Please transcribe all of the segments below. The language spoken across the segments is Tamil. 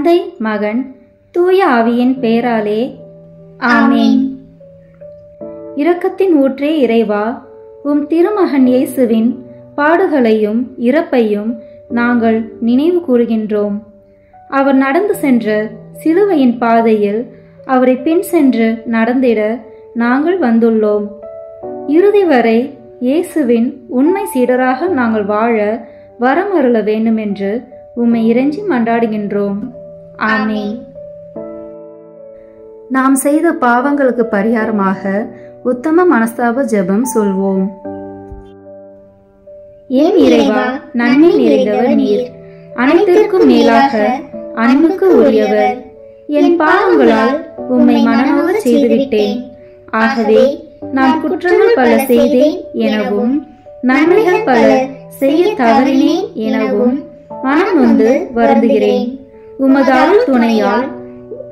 தந்தை, மகன், தூய ஆவியின் பெயராலே ஆமென். இரக்கத்தின் ஊற்றே இறைவா, உம் திருமகன் இயேசுவின் பாடுகளையும் இறப்பையும் நாங்கள் நினைவு கூறுகின்றோம். அவர் நடந்து சென்ற சிலுவையின் பாதையில் அவரை பின் சென்று நடந்திட நாங்கள் வந்துள்ளோம். இறுதி வரை இயேசுவின் உண்மை சீடராக நாங்கள் வாழ வரமருள வேண்டும் என்று உம்மை இறைஞ்சி மன்றாடுகின்றோம். ஆமென். நாம் செய்த பாவங்களுக்கு பரிகாரமாக உத்தம மனஸ்தாப ஜெபம் சொல்வோம். ஏன் இறைவா, நன்மை நிறைந்தவர் நீர், அனைத்திற்கும் மேலாக அன்புக்கு உரியவர். என் பாவங்களால் உம்மை மனநோக செய்துவிட்டேன். ஆகவே நான் குற்றங்கள் பல செய்தேன் எனவும் நன்மைகள் பல செய்ய தவறினேன் எனவும் மனம் நொந்து வருந்துகிறேன். உமது அருள் துணையால்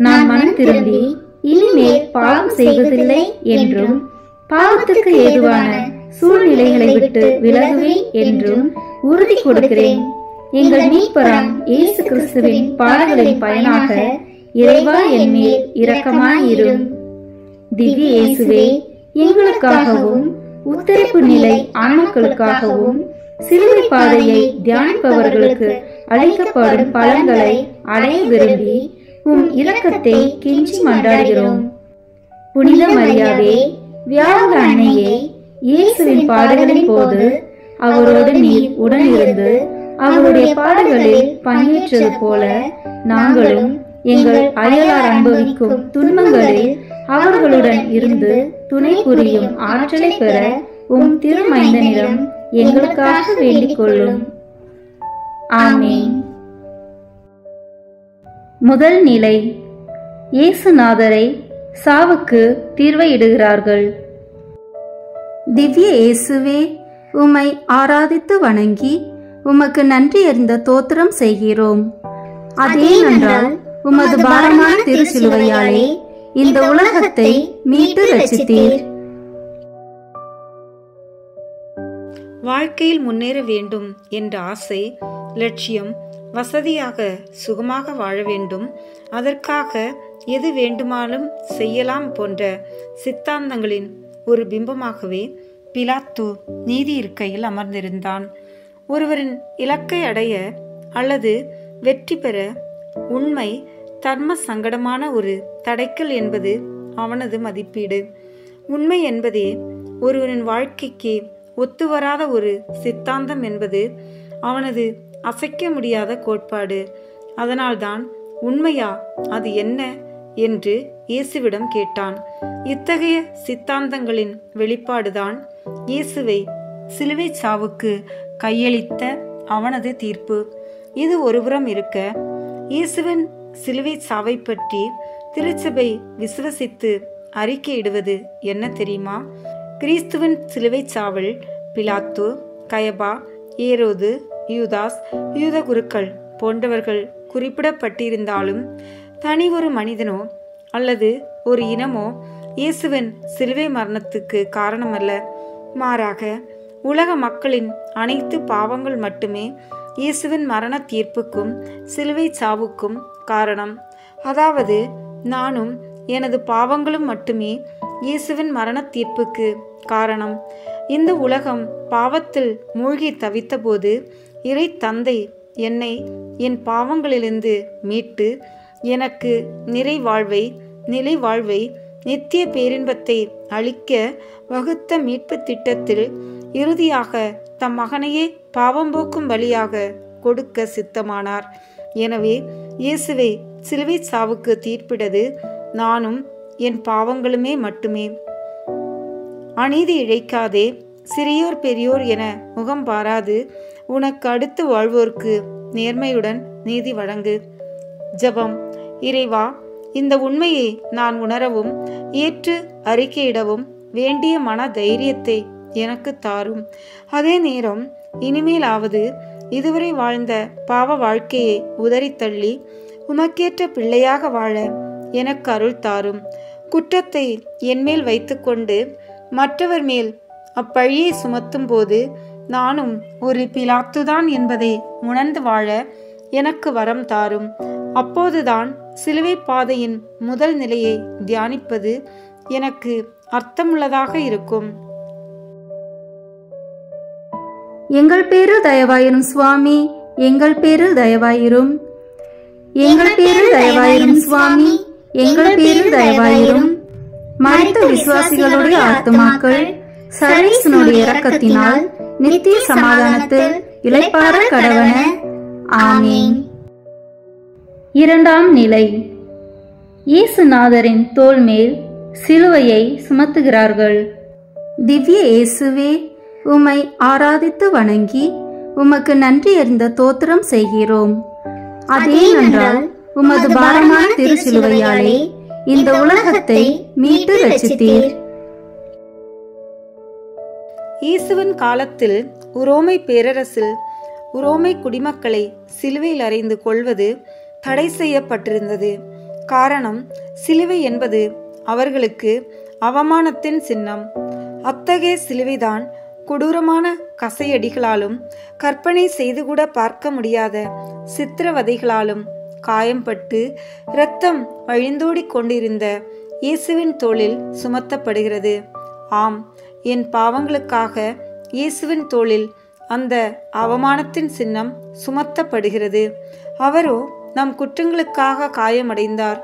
நான் மனம் திரும்பி இனிமேல் பாவம் செய்வதில்லை என்றும் பாவத்துக்கு ஏதுவான சூழ்நிலைகளை விட்டு விலகுவேன் என்றும் உறுதி கொடுக்கிறேன். எங்கள் மீட்பராம் இயேசு கிறிஸ்துவின் பாடுகளின் பயனாக இறைவா என் மேல் இரக்கமாயிரும். திவ்ய இயேசுவே, எங்களுக்காகவும் உத்தரிப்பு நிலை ஆன்மாக்களுக்காகவும் சிலுவை பாதையை தியானிப்பவர்களுக்கு அளிக்கப்படும் பலன்களை அடைய விரும்பி உம் இரக்கத்தை கெஞ்சி மன்றாடுகிறோம். புனித மரியாவே, வியாழ அன்னையே, இயேசுவின் பாடுகளின் போது அவரோடு நீர் உடன் இருந்து அவருடைய பாடுகளில் பங்கேற்றது போல நாங்களும் எங்கள் அயலார் அனுபவிக்கும் துன்பங்களில் அவர்களுடன் இருந்து துணை புரியும் ஆற்றலை பெற உம் திருமைந்தனிடம் எங்களுக்காக வேண்டிக் கொள்ளும். ஆமென். முதல் நிலை, இயேசுநாதரை சாவுக்கு தீர்வையிடுகிறார்கள். திவ்ய இயேசுவே, உம்மை ஆராதித்து வணங்கி உமக்கு நன்றி அறிந்த தோத்திரம் செய்கிறோம். அதேனென்றால் உமது பாரமான திருச்சிலுவையாலே இந்த உலகத்தை மீட்டு ரட்சித்தீர். வாழ்க்கையில் முன்னேற வேண்டும் என்ற ஆசை, லட்சியம், வசதியாக சுகமாக வாழ வேண்டும், அதற்காக எது வேண்டுமானாலும் செய்யலாம் போன்ற சித்தாந்தங்களின் ஒரு பிம்பமாகவே பிலாத்து நீதி இருக்கையில் அமர்ந்திருந்தான். ஒருவரின் இலக்கை அடைய அல்லது வெற்றி பெற உண்மை தர்ம சங்கடமான ஒரு தடைக்கல் என்பது அவனது மதிப்பீடு. உண்மை என்பதே ஒருவரின் வாழ்க்கைக்கு ஒத்துவராத ஒரு சித்தாந்தம் என்பது அவனது அசைக்க முடியாத கோட்பாடு. அதனால்தான் உண்மையா, அது என்ன என்று இயேசுவிடம் கேட்டான். இத்தகைய சித்தாந்தங்களின் வெளிப்பாடுதான் இயேசுவை சிலுவை சாவுக்கு கையளித்த அவனது தீர்ப்பு. இது ஒருபுறம் இருக்க, இயேசுவின் சிலுவை சாவை பற்றி திருச்சபை விசுவசித்து அறிக்கையிடுவது என்ன தெரியுமா? கிறிஸ்துவின் சிலுவை சாவல் பிலாத்து, கயபா, ஏரோது, யூதாஸ், யூத குருக்கள் போன்றவர்கள் குறிப்பிடப்பட்டிருந்தாலும் தனி ஒரு மனிதனோ அல்லது ஒரு இனமோ இயேசுவின் சிலுவை மரணத்துக்கு காரணமல்ல. மாறாக உலக மக்களின் அனைத்து பாவங்கள் மட்டுமே இயேசுவின் மரண தீர்ப்புக்கும் சிலுவை சாவுக்கும் காரணம். அதாவது நானும் எனது பாவங்களும் மட்டுமே இயேசுவின் மரண தீர்ப்புக்கு காரணம். இந்த உலகம் பாவத்தில் மூழ்கி தவித்தபோது இறை தந்தை என்னை என் பாவங்களிலிருந்து மீட்டு எனக்கு நிறைவாழ்வை, நிலை வாழ்வை, நித்திய பேரின்பத்தை அளிக்க வகுத்த மீட்பு திட்டத்தில் இறுதியாக தம் மகனையே பாவம் போக்கும் வழியாக கொடுக்க சித்தமானார். எனவே இயேசுவை சிலுவை சாவுக்கு தீர்ப்பிடது நானும் என் பாவங்களுமே மட்டுமே. அநீதி இழைக்காதே, சிறியோர் பெரியோர் என முகம் பாராது உனக்கு அடுத்து வாழ்வோர்க்கு நேர்மையுடன் நீதி வழங்கு. ஜெபம். இறைவா, இந்த உண்மையை நான் உணரவும் ஏற்று அறிக்கையிடவும் வேண்டிய மன தைரியத்தை எனக்கு தாரும். அதே நேரம் இனிமேலாவது இதுவரை வாழ்ந்த பாவ வாழ்க்கையை உதறித்தள்ளி உமக்கேற்ற பிள்ளையாக வாழ எனக்கு அருள் தாரும். குற்றத்தை என்மேல் வைத்துக்கொண்டு மற்றவர் மேல் அப்பழியை சுமத்தும் போது நானும் ஒரு பிலாத்துதான் என்பதை உணர்ந்து வாழ எனக்கு வரம் தாரும். அப்போதுதான் சிலுவை பாதையின் முதல் நிலையை தியானிப்பது எனக்கு அர்த்தமுள்ளதாக இருக்கும். எங்கள் பேரில் தயவாயிரும் சுவாமி, எங்கள் பேரில் தயவாயிரும். எங்கள் பேரில் தயவாயிரும் சுவாமி, எங்கள் பேரில் தயவாயிரும். மரித்த விசுவாசிகளுடைய ஆத்துமாக்கள் சர்வேசனுடைய இரக்கத்தினால் நித்திய சமாதானத்தில் இளைப்பாற கடவன. ஆமீன். இரண்டாம் நிலை. இயேசுநாதரின் தோள் மேல் சிலுவையை சுமத்துகிறார்கள். திவ்ய இயேசுவே, உம்மை ஆராதித்து வணங்கி உமக்கு நன்றி அறிந்த தோத்திரம் செய்கிறோம். அதேனென்றால் உமது பாரமான திருச்சிலுவையாலே இந்த உலகத்தை மீட்டு ரட்சித்தீர். இயேசுவின் காலத்தில் உரோமை பேரரசில் உரோமை குடிமக்களை சிலுவையில் அறைந்து கொள்வது தடை செய்யப்பட்டிருந்தது. காரணம், சிலுவை என்பது அவர்களுக்கு அவமானத்தின் சின்னம். அத்தகைய சிலுவைதான் கொடூரமான கசையடிகளாலும் கற்பனை செய்து கூட பார்க்க முடியாத சித்திரவதைகளாலும் காயம்பட்டு இரத்தம் வழிந்தோடி கொண்டிருந்த இயேசுவின் தோளில் சுமத்தப்படுகிறது. ஆம், என் பாவங்களுக்காக இயேசுவின் தோளில் அந்த அவமானத்தின் சின்னம் சுமத்தப்படுகிறது. அவரோ நம் குற்றங்களுக்காக காயமடைந்தார்,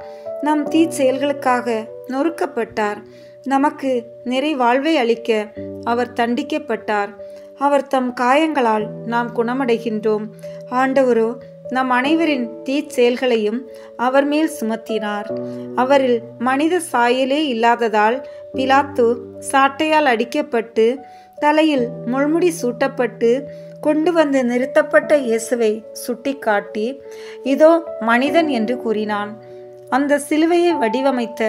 நம் தீச்செயல்களுக்காக நொறுக்கப்பட்டார், நமக்கு நிறை வாழ்வை அளிக்க அவர் தண்டிக்கப்பட்டார். அவர் தம் காயங்களால் நாம் குணமடைகின்றோம். ஆண்டவரோ நம் அனைவரின் தீச்செயல்களையும் அவர் மேல் சுமத்தினார். அவரில் மனித சாயலே இல்லாததால் பிலாத்து சாட்டையால் அடிக்கப்பட்டு தலையில் முள்முடி சூட்டப்பட்டு கொண்டு வந்து நிறுத்தப்பட்ட இயேசுவை சுட்டிக்காட்டி, இதோ மனிதன் என்று கூறினான். அந்த சிலுவையை வடிவமைத்த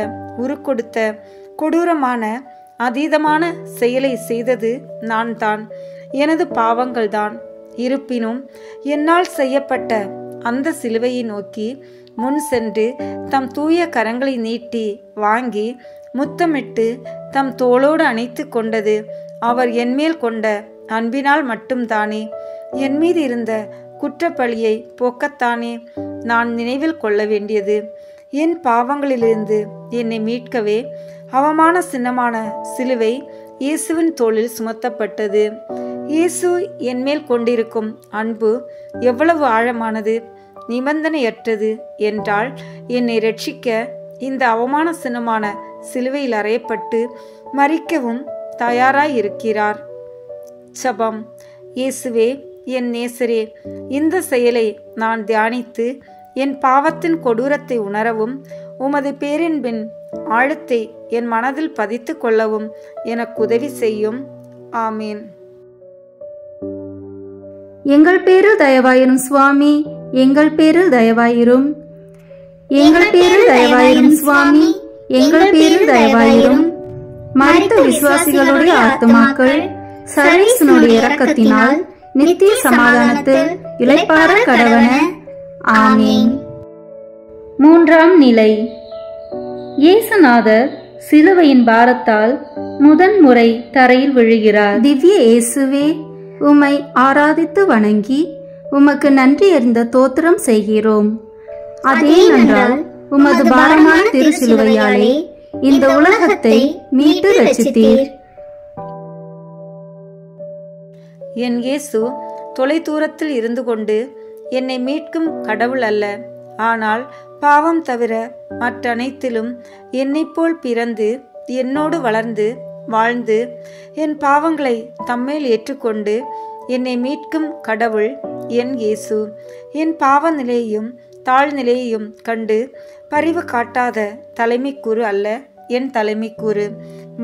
உருக்கொடுத்த கொடூரமான அதீதமான செயலை செய்தது நான் தான், எனது பாவங்கள்தான். இருப்பினும் என்னால் செய்யப்பட்ட அந்த சிலுவையை நோக்கி முன் சென்று தம் தூய கரங்களை நீட்டி வாங்கி முத்தமிட்டு தம் தோளோடு அணைத்து கொண்டது அவர் என்மேல் கொண்ட அன்பினால் மட்டும்தானே. என் மீது இருந்த குற்றப்பழியை போக்கத்தானே நான் நினைவில் கொள்ள வேண்டியது. என் பாவங்களிலிருந்து என்னை மீட்கவே அவமான சின்னமான சிலுவை இயேசுவின் தோளில் சுமத்தப்பட்டது. இயேசு என்மேல் கொண்டிருக்கும் அன்பு எவ்வளவு ஆழமானது, நிபந்தனையற்றது என்றால் என்னை ரட்சிக்க இந்த அவமான சின்னமான சிலுவையில் அறையப்பட்டு மரிக்கவும் தயாராய் இருக்கிறார். ஜெபம். இயேசுவே, என் நேசரே, இந்த செயலை நான் தியானித்து என் பாவத்தின் கொடூரத்தை உணரவும் உமது பேரன்பின் ஆழத்தை என் மனதில் பதித்து கொள்ளவும் எனக்கு உதவி செய்யும். ஆமீன். எங்கள் பேரில் தயவாயிரும் சுவாமி, எங்கள் பேரில் தயவாயிரும். எங்கள் பேரில் தயவாயிரும் சுவாமி, எங்கள் பேரில் தயவாயிரும். மரித்த விசுவாசிகளுடைய ஆத்துமாக்கள் சர்வேசனுடைய இரக்கத்தினால் நித்திய சமாதானத்தில் இளைப்பாற கடவன. ஆமீன். மூன்றாம் நிலை. இயேசுநாதர் சிலுவையின் பாரத்தால் முதன்முறை தரையில் விழுகிறார். திவ்ய இயேசுவே, உம்மை ஆராதித்து வணங்கி உமக்கு நன்றி அறிந்த தோத்திரம் செய்கிறோம். அதேனென்றால் உமது பாரமான திருச்சிலுவையாலே இந்த உலகத்தை மீட்டு ரட்சித்தீர். என் இயேசு தொலை தூரத்தில் இருந்து கொண்டு என்னை மீட்கும் கடவுள் அல்ல, ஆனால் பாவம் தவிர மற்ற அனைத்திலும் என்னைப் போல் பிறந்து என்னோடு வளர்ந்து வாழ்ந்து என் பாவங்களை தம்மேல் ஏற்றுக்கொண்டு என்னை மீட்கும் கடவுள் என் இயேசு. என் பாவ நிலையையும் தாழ்நிலையையும் கண்டு பரிவு காட்டாத தலைமைக்கூறு அல்ல என் தலைமைக்கூறு.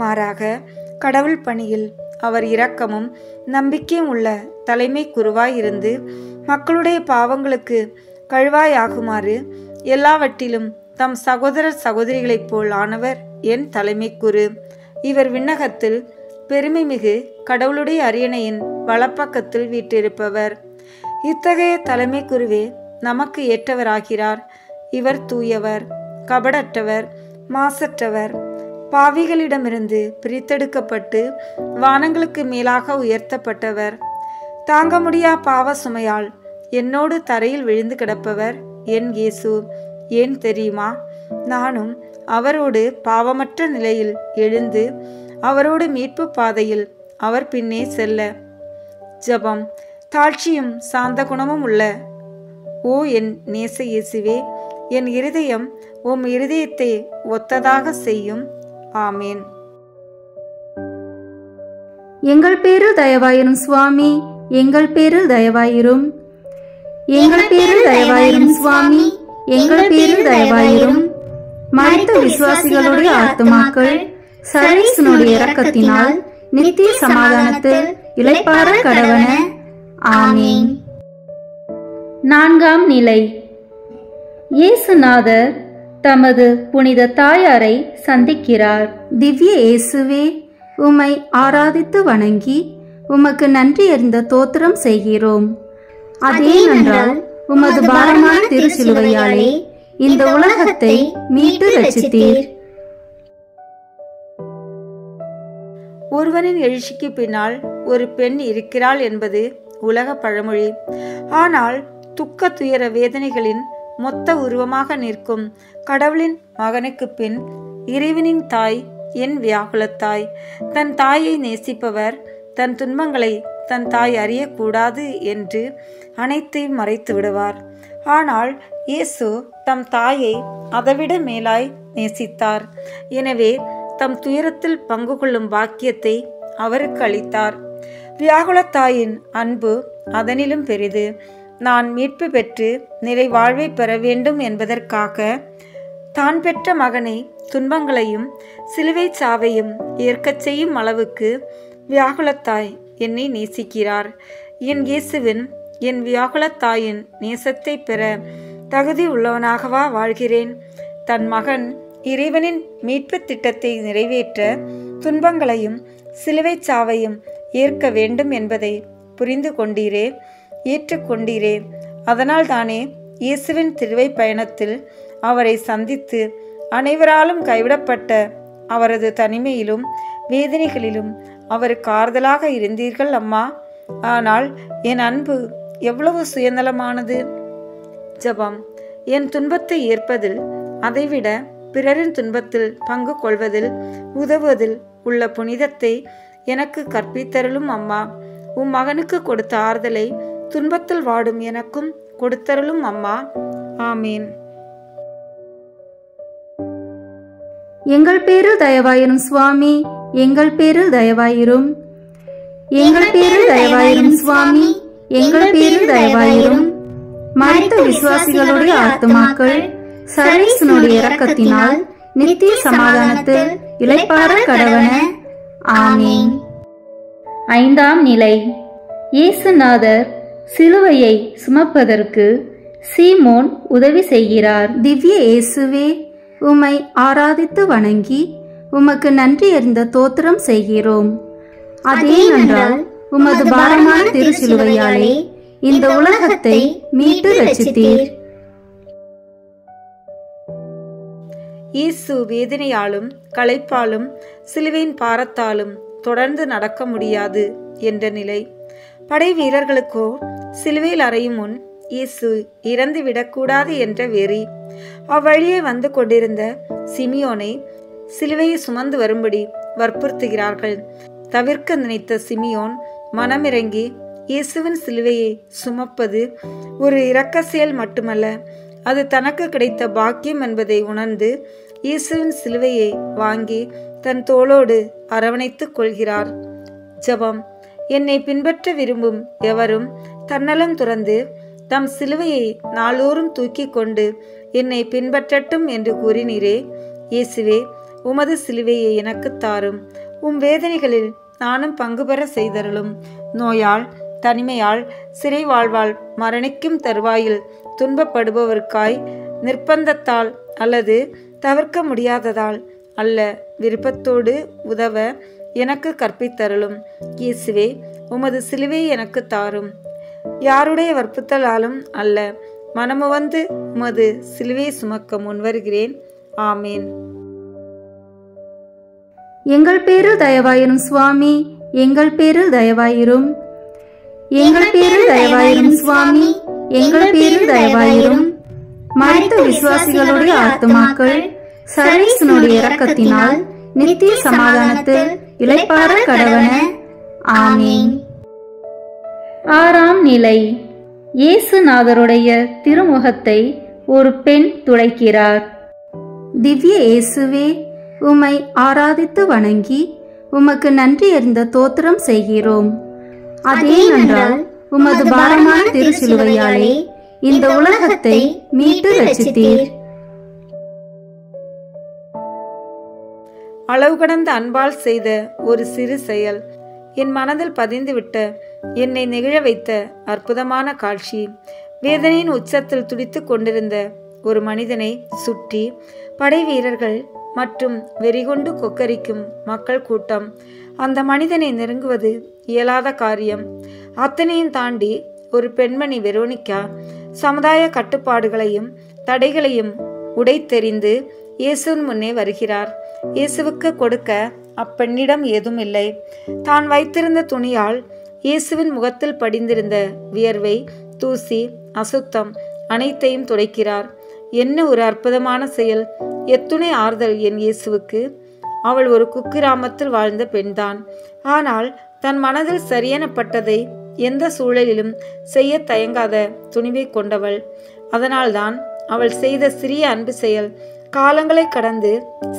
மாறாக கடவுள் பணியில் அவர் இரக்கமும் நம்பிக்கையும் உள்ள தலைமை குருவாயிருந்து மக்களுடைய பாவங்களுக்கு கழுவாயாகுமாறு எல்லாவற்றிலும் தம் சகோதரர் சகோதரிகளைப் போல் ஆனவர் என் தலைமை குரு. இவர் விண்ணகத்தில் பெருமை மிகு கடவுளுடைய அரியணையின் வலப்பக்கத்தில் வீற்றிருப்பவர். இத்தகைய தலைமை குருவே நமக்கு ஏற்றவராகிறார். இவர் தூயவர், கபடற்றவர், மாசற்றவர், பாவிகளிடமிருந்து பிரித்தெடுக்கப்பட்டு வானங்களுக்கு மேலாக உயர்த்தப்பட்டவர். தாங்க முடியா பாவ சுமையால் என்னோடு தரையில் விழுந்து கிடப்பவர் என் இயேசு. ஏன் தெரியுமா? நானும் அவரோடு பாவமற்ற நிலையில் எழுந்து அவரோடு மீட்பு பாதையில் அவர் பின்னே செல்ல. ஜெபம். தாழ்ச்சியும் சாந்த குணமும் உள்ள ஓ என் நேச இயேசுவே, என் இருதயம் உம் இருதயத்தை ஒத்ததாக செய்யும். ஆமேன். எங்கள் பேரில் தயவாயிரும் சுவாமி, எங்கள் பேரில் தயவாயிரும். எங்கள் பேரில் தயவாயிரும் சுவாமி, எங்கள் பேரில் தயவாயிரும். மரித்த விசுவாசிகளுடைய ஆத்துமாக்கள் சர்வேசனுடைய இரக்கத்தினால் நித்திய சமாதானத்தில் இளைப்பாற கடவன. ஆமீன். 4ஆம் நிலை. இயேசுநாதர் தமது புனித தாயாரை சந்திக்கிறார். திவ்ய இயேசுவே, உம்மை ஆராதித்து வணங்கி உமக்கு நன்றி அறிந்த தோத்திரம் செய்கிறோம். அதேனென்றால் உமது பாரமான திருச்சிலுவையாலே இந்த உலகத்தை மீட்டு ரட்சித்தீர். ஒருவனின் எழுச்சிக்கு பின்னால் ஒரு பெண் இருக்கிறாள் என்பது உலக பழமொழி. ஆனால் துக்க துயர வேதனைகளின் மொத்த உருவமாக நிற்கும் கடவுளின் மகனுக்கு பின் இறைவனின் தாய் என் வியாகுலத்தாய். தன் தாயை நேசிப்பவர் தன் துன்பங்களை தன் தாய் அறியக்கூடாது என்று அனைத்தையும் மறைத்து விடுவார். ஆனால் இயேசு தம் தாயை அதைவிட மேலாய் நேசித்தார். எனவே தம் துயரத்தில் பங்கு கொள்ளும் பாக்கியத்தை அவருக்கு அளித்தார். வியாகுலத்தாயின் அன்பு அதனிலும் பெரிது. நான் மீட்பு பெற்று நிறை வாழ்வை பெற வேண்டும் என்பதற்காக தான் பெற்ற மகனை துன்பங்களையும் சிலுவை சாவையும் ஏற்கச் செய்யும் அளவுக்கு வியாகுலத்தாய் என்னை நேசிக்கிறார். என் இயேசுவின் என் வியாகுலத்தாயின் நேசத்தை பெற தகுதி உள்ளவனாகவா வாழ்கிறேன்? தன் மகன் இறைவனின் மீட்பு திட்டத்தை நிறைவேற்ற துன்பங்களையும் சிலுவை சாவையும் ஏற்க வேண்டும் என்பதை புரிந்து கொண்டீரே, ஏற்றுக்கொண்டீரே. அதனால் தானே இயேசுவின் திருவை பயணத்தில் அவரை சந்தித்து அனைவராலும் கைவிடப்பட்ட அவரது தனிமையிலும் வேதனைகளிலும் அவருக்கு ஆறுதலாக இருந்தீர்கள் அம்மா. ஆனால் என் அன்பு எவ்வளவு சுயநலமானது. ஜெபம். என் துன்பத்தை ஏற்பதில், அதைவிட பிறரின் துன்பத்தில் பங்கு கொள்வதில், உதவுவதில் உள்ள புனிதத்தை எனக்கு கற்பித்தருளும் அம்மா. உம் மகனுக்கு கொடுத்த ஆறுதலை துன்பத்தில் வாடும் எனக்கும் கொடுத்தருளும் அம்மா. ஆமீன். எங்கள் பேரில் தயவாயிரும் சுவாமி, எங்கள் பேரில் தயவாயிரும். எங்கள் பேரில் தயவாயிரும் சுவாமி, எங்கள் பேரில் தயவாயிரும். மரித்த விசுவாசிகளுடைய ஆத்துமாக்கள் சர்வேசனுடைய இரக்கத்தினால் நித்திய சமாதானத்தில் இளைப்பாற கடவன. ஆமீன். 5ஆம் நிலை. இயேசுநாதர் சிலுவையை சுமப்பதற்கு சீமோன் உதவி செய்கிறார். திவ்ய இயேசுவே, உம்மை ஆராதித்து வணங்கி உமக்கு நன்றி அறிந்த தோத்திரம் செய்கிறோம். அதேனென்றால் உமது பாரமான திருச்சிலுவையாலே இந்த உலகத்தை மீட்டு ரட்சித்தீர். இயேசு வேதனையாலும் களைப்பாலும் சிலுவையின் பாரத்தாலும் தொடர்ந்து நடக்க முடியாது என்ற நிலை. படை வீரர்களுக்கோ சிலுவையில் அறையும் முன் இயேசு இறந்து விடக்கூடாது என்ற வெறி. அவ்வழியே வந்து கொண்டிருந்த சிமியோனை சிலுவையை சுமந்து வரும்படி வற்புறுத்துகிறார்கள். தவிர்க்க நினைத்த சிமியோன் மனமிறங்கி இயேசுவின் சிலுவையை சுமப்பது ஒரு இரக்க செயல் மட்டுமல்ல, அது தனக்கு கிடைத்த பாக்கியம் என்பதை உணர்ந்து இயேசுவின் சிலுவையை வாங்கி தன் தோளோடு அரவணைத்துக் கொள்கிறார். ஜெபம். என்னை பின்பற்ற விரும்பும் எவரும் தன்னலம் துறந்து தம் சிலுவையை நாளோறும் தூக்கி கொண்டு என்னை பின்பற்றட்டும் என்று கூறினீரே. இயேசுவே, உமது சிலுவையை எனக்கு தாரும். உம் வேதனைகளில் நானும் பங்கு பெற செய்தருளும். நோயால், தனிமையால், சிறை வாழ்வால் மரணிக்கும் தருவாயில் துன்பப்படுபவர்க்காய் நிர்பந்தத்தால் அல்லது தவிர்க்க முடியாததால் அல்ல, விருப்பத்தோடு உதவ எனக்கு கற்பித்தருளும். இயேசுவே, உமது சிலுவை எனக்கு தாரும். யாருடைய வற்புறுத்தலாலும் அல்ல, மனமு வந்து உமது சிலுவையை சுமக்க முன்வருகிறேன். ஆமீன். எங்கள் பேரில் தயவாயிரும் சுவாமி, எங்கள் பேரில் தயவாயிரும். எங்கள் பேரில் தயவாயிரும் சுவாமி, எங்கள் பேரில் தயவாயிரும். மரித்த விசுவாசிகளுடைய ஆத்துமாக்கள் சர்வேசனுடைய இரக்கத்தினால் நித்திய சமாதானத்தில் இளைப்பாற கடவன. ஆமீன். ஆறாம் நிலை. இயேசுநாதருடைய திருமுகத்தை ஒரு பெண் துடைக்கிறார். திவ்ய இயேசுவே, உம்மை ஆராதித்து வணங்கி உமக்கு நன்றி அறிந்த தோத்திரம் செய்கிறோம். அதேனென்றால் உமது பாரமான திருச்சிலுவையாலே இந்த உலகத்தை மீட்டு ரட்சித்தீர். அளவு கடந்த அன்பால் செய்த ஒரு சிறு செயல் என் மனதில் பதிந்துவிட்ட, என்னை நெகிழ வைத்த அற்புதமான காட்சி. வேதனையின் உச்சத்தில் துடித்து கொண்டிருந்த ஒரு மனிதனை சுற்றி படை வீரர்கள் மற்றும் வெறிகொண்டு கொக்கரிக்கும் மக்கள் கூட்டம். அந்த மனிதனை நெருங்குவது இயலாத காரியம். அத்தனையும் தாண்டி ஒரு பெண்மணி வெரோனிகா சமுதாய கட்டுப்பாடுகளையும் தடைகளையும் உடைத்தெறிந்து இயேசுவின் முன்னே வருகிறார். இயேசுவுக்கு கொடுக்க அப்பெண்ணிடம் ஏதும் இல்லை. தான் வைத்திருந்த துணியால் இயேசுவின் முகத்தில் படிந்திருந்த வியர்வை, தூசி, அசுத்தம் அனைத்தையும் துடைக்கிறார். என்ன ஒரு அற்புதமான செயல்! எத்துணை ஆறுதல் என் இயேசுவுக்கு! அவள் ஒரு குக்கிராமத்தில் வாழ்ந்த பெண்தான். ஆனால் தன் மனதில் சரியெனப்பட்டதை எந்த சூழலிலும் செய்ய தயங்காத துணிவை கொண்டவள். அதனால்தான் அவள் செய்த சிறிய அன்பு செயல் காலங்களை கடந்து